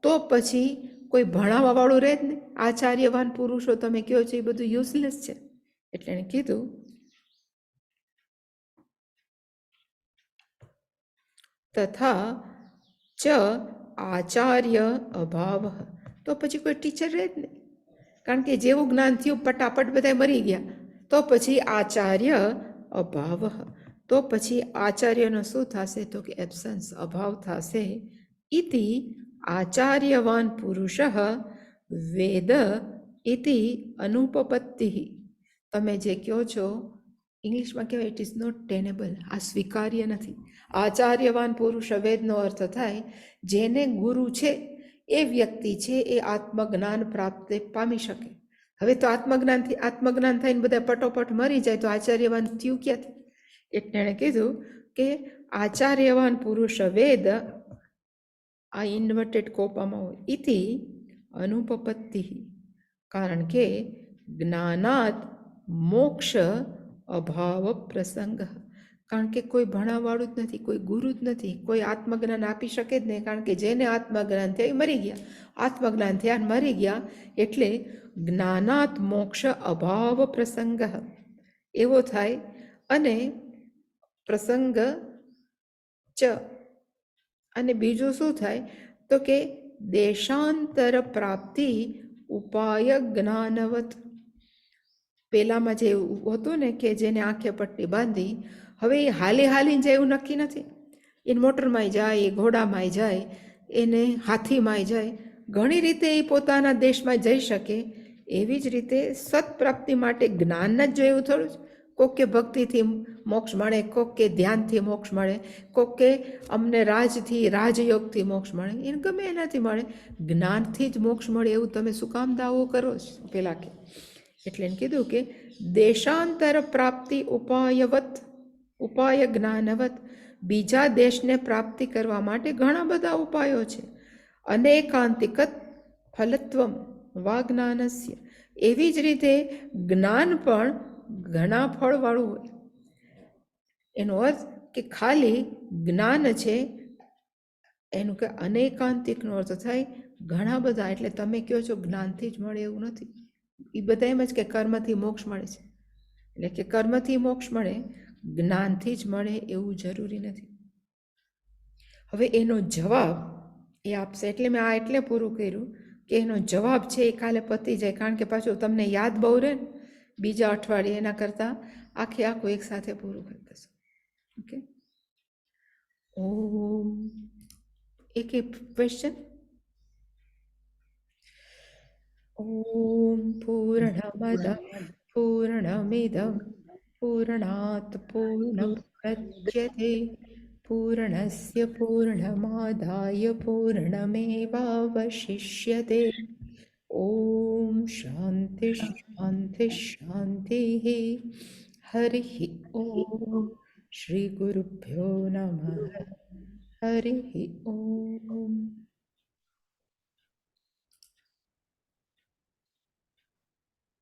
તો પછી કોઈ ભણાવવાવાળું રહે જ ને, આચાર્યવાન પુરુષો તમે કહો છો એ બધું યુઝલેસ છે. એટલે એણે કીધું તથા ચ આચાર્ય અભાવ, તો પછી કોઈ ટીચર રહે જ નહીં, કારણ કે જેવું જ્ઞાન થયું પટાપટ બધા મરી ગયા. તો પછી આચાર્ય અભાવ, તો પછી આચાર્યનો શું થશે તો કે એબ્સન્સ, અભાવ થશે. ઇતિ આચાર્યવાન પુરુષ વેદ ઇતિ અનુપપત્તિ, તમે જે કહો છો ઇંગ્લિશમાં કહેવાય ઇટ ઇઝ નોટ ટેનેબલ, આ સ્વીકાર્ય નથી. આચાર્યવાન પુરુષ વેદનો અર્થ થાય જેને ગુરુ છે એ વ્યક્તિ છે એ આત્મજ્ઞાન પ્રાપ્ત પામી શકે. હવે તો આત્મજ્ઞાન થઈને બધા પટોપટ મરી જાય તો આચાર્યવાન થયું ક્યાંથી? એટલે એણે કીધું કે આચાર્યવાન પુરુષ વેદ, આ ઇન્વર્ટેડ કોપામાં હોય, ઇતિ અનુપપત્તિ, કારણ કે જ્ઞાનાત મોક્ષ અભાવ પ્રસંગ, કારણ કે કોઈ ભણાવવાળું જ નથી, કોઈ ગુરુ જ નથી, કોઈ આત્મજ્ઞાન આપી શકે જ નહીં, કારણ કે જેને આત્મજ્ઞાન થયા એ મરી ગયા, આત્મજ્ઞાન થયા મરી ગયા, એટલે જ્ઞાનાત મોક્ષ અભાવ પ્રસંગ એવો થાય. અને પ્રસંગ ચ, અને બીજું શું થાય તો કે દેશાંતર પ્રાપ્તિ ઉપાય જ્ઞાનવત, પેલામાં જે હતું ને કે જેને આંખે પટ્ટી બાંધી, હવે એ હાલીને જાય એવું નક્કી નથી. એને મોટરમાંય જાય, એ ઘોડામાંય જાય, એને હાથીમાંય જાય, ઘણી રીતે એ પોતાના દેશમાં જઈ શકે. એવી જ રીતે સત્પ્રાપ્તિ માટે જ્ઞાન જ જોયું થોડું જ, કોક કે ભક્તિથી મોક્ષ મળે, કોક કે ધ્યાનથી મોક્ષ મળે, કોક કે અમને રાજયોગથી મોક્ષ મળે, એને ગમે એનાથી મળે, જ્ઞાનથી જ મોક્ષ મળે એવું તમે શું કામ દાવો કરો છો? પેલા કે એટલે એને કીધું કે દેશાંતર પ્રાપ્તિ ઉપાય જ્ઞાનવત, બીજા દેશને પ્રાપ્તિ કરવા માટે ઘણા બધા ઉપાયો છે. અનેકાંતિકત ફલત્વમ વા જ્ઞાનસ્ય, એવી જ રીતે જ્ઞાન પણ ઘણા ફળવાળું હોય. એનો અર્થ કે ખાલી જ્ઞાન છે એનું કે અનેકાંતિકનો અર્થ થાય ઘણા બધા, એટલે તમે કહો છો જ્ઞાનથી જ મળે એવું નથી. એ બધા એમ જ કે કર્મથી મોક્ષ મળે છે, એટલે કે કર્મથી મોક્ષ મળે, જ્ઞાનથી જ મળે એવું જરૂરી નથી. હવે એનો જવાબ એ આપશે, એટલે મેં આ એટલે પૂરું કર્યું કે એનો જવાબ છે એ કાલે પતી જાય, કારણ કે પાછું તમને યાદ બહુ રહે ને બીજા અઠવાડિયે, એના કરતાં આખું એક સાથે પૂરું કરી દેશું. ઓકે, ઓમ. એક ક્વેશ્ચન? ઓમ પૂર્ણમદ પૂર્ણમિદં પૂર્ણાત પૂર્ણમુદચ્યતે પૂર્ણસ્ય પૂર્ણમાદાય પૂર્ણમેવાવશિષ્યતે. ઓમ શાંતિ શાંતિ શાંતિ. હરિ ઓમ. શ્રી ગુરુભ્યો નમઃ. હરિ ઓમ.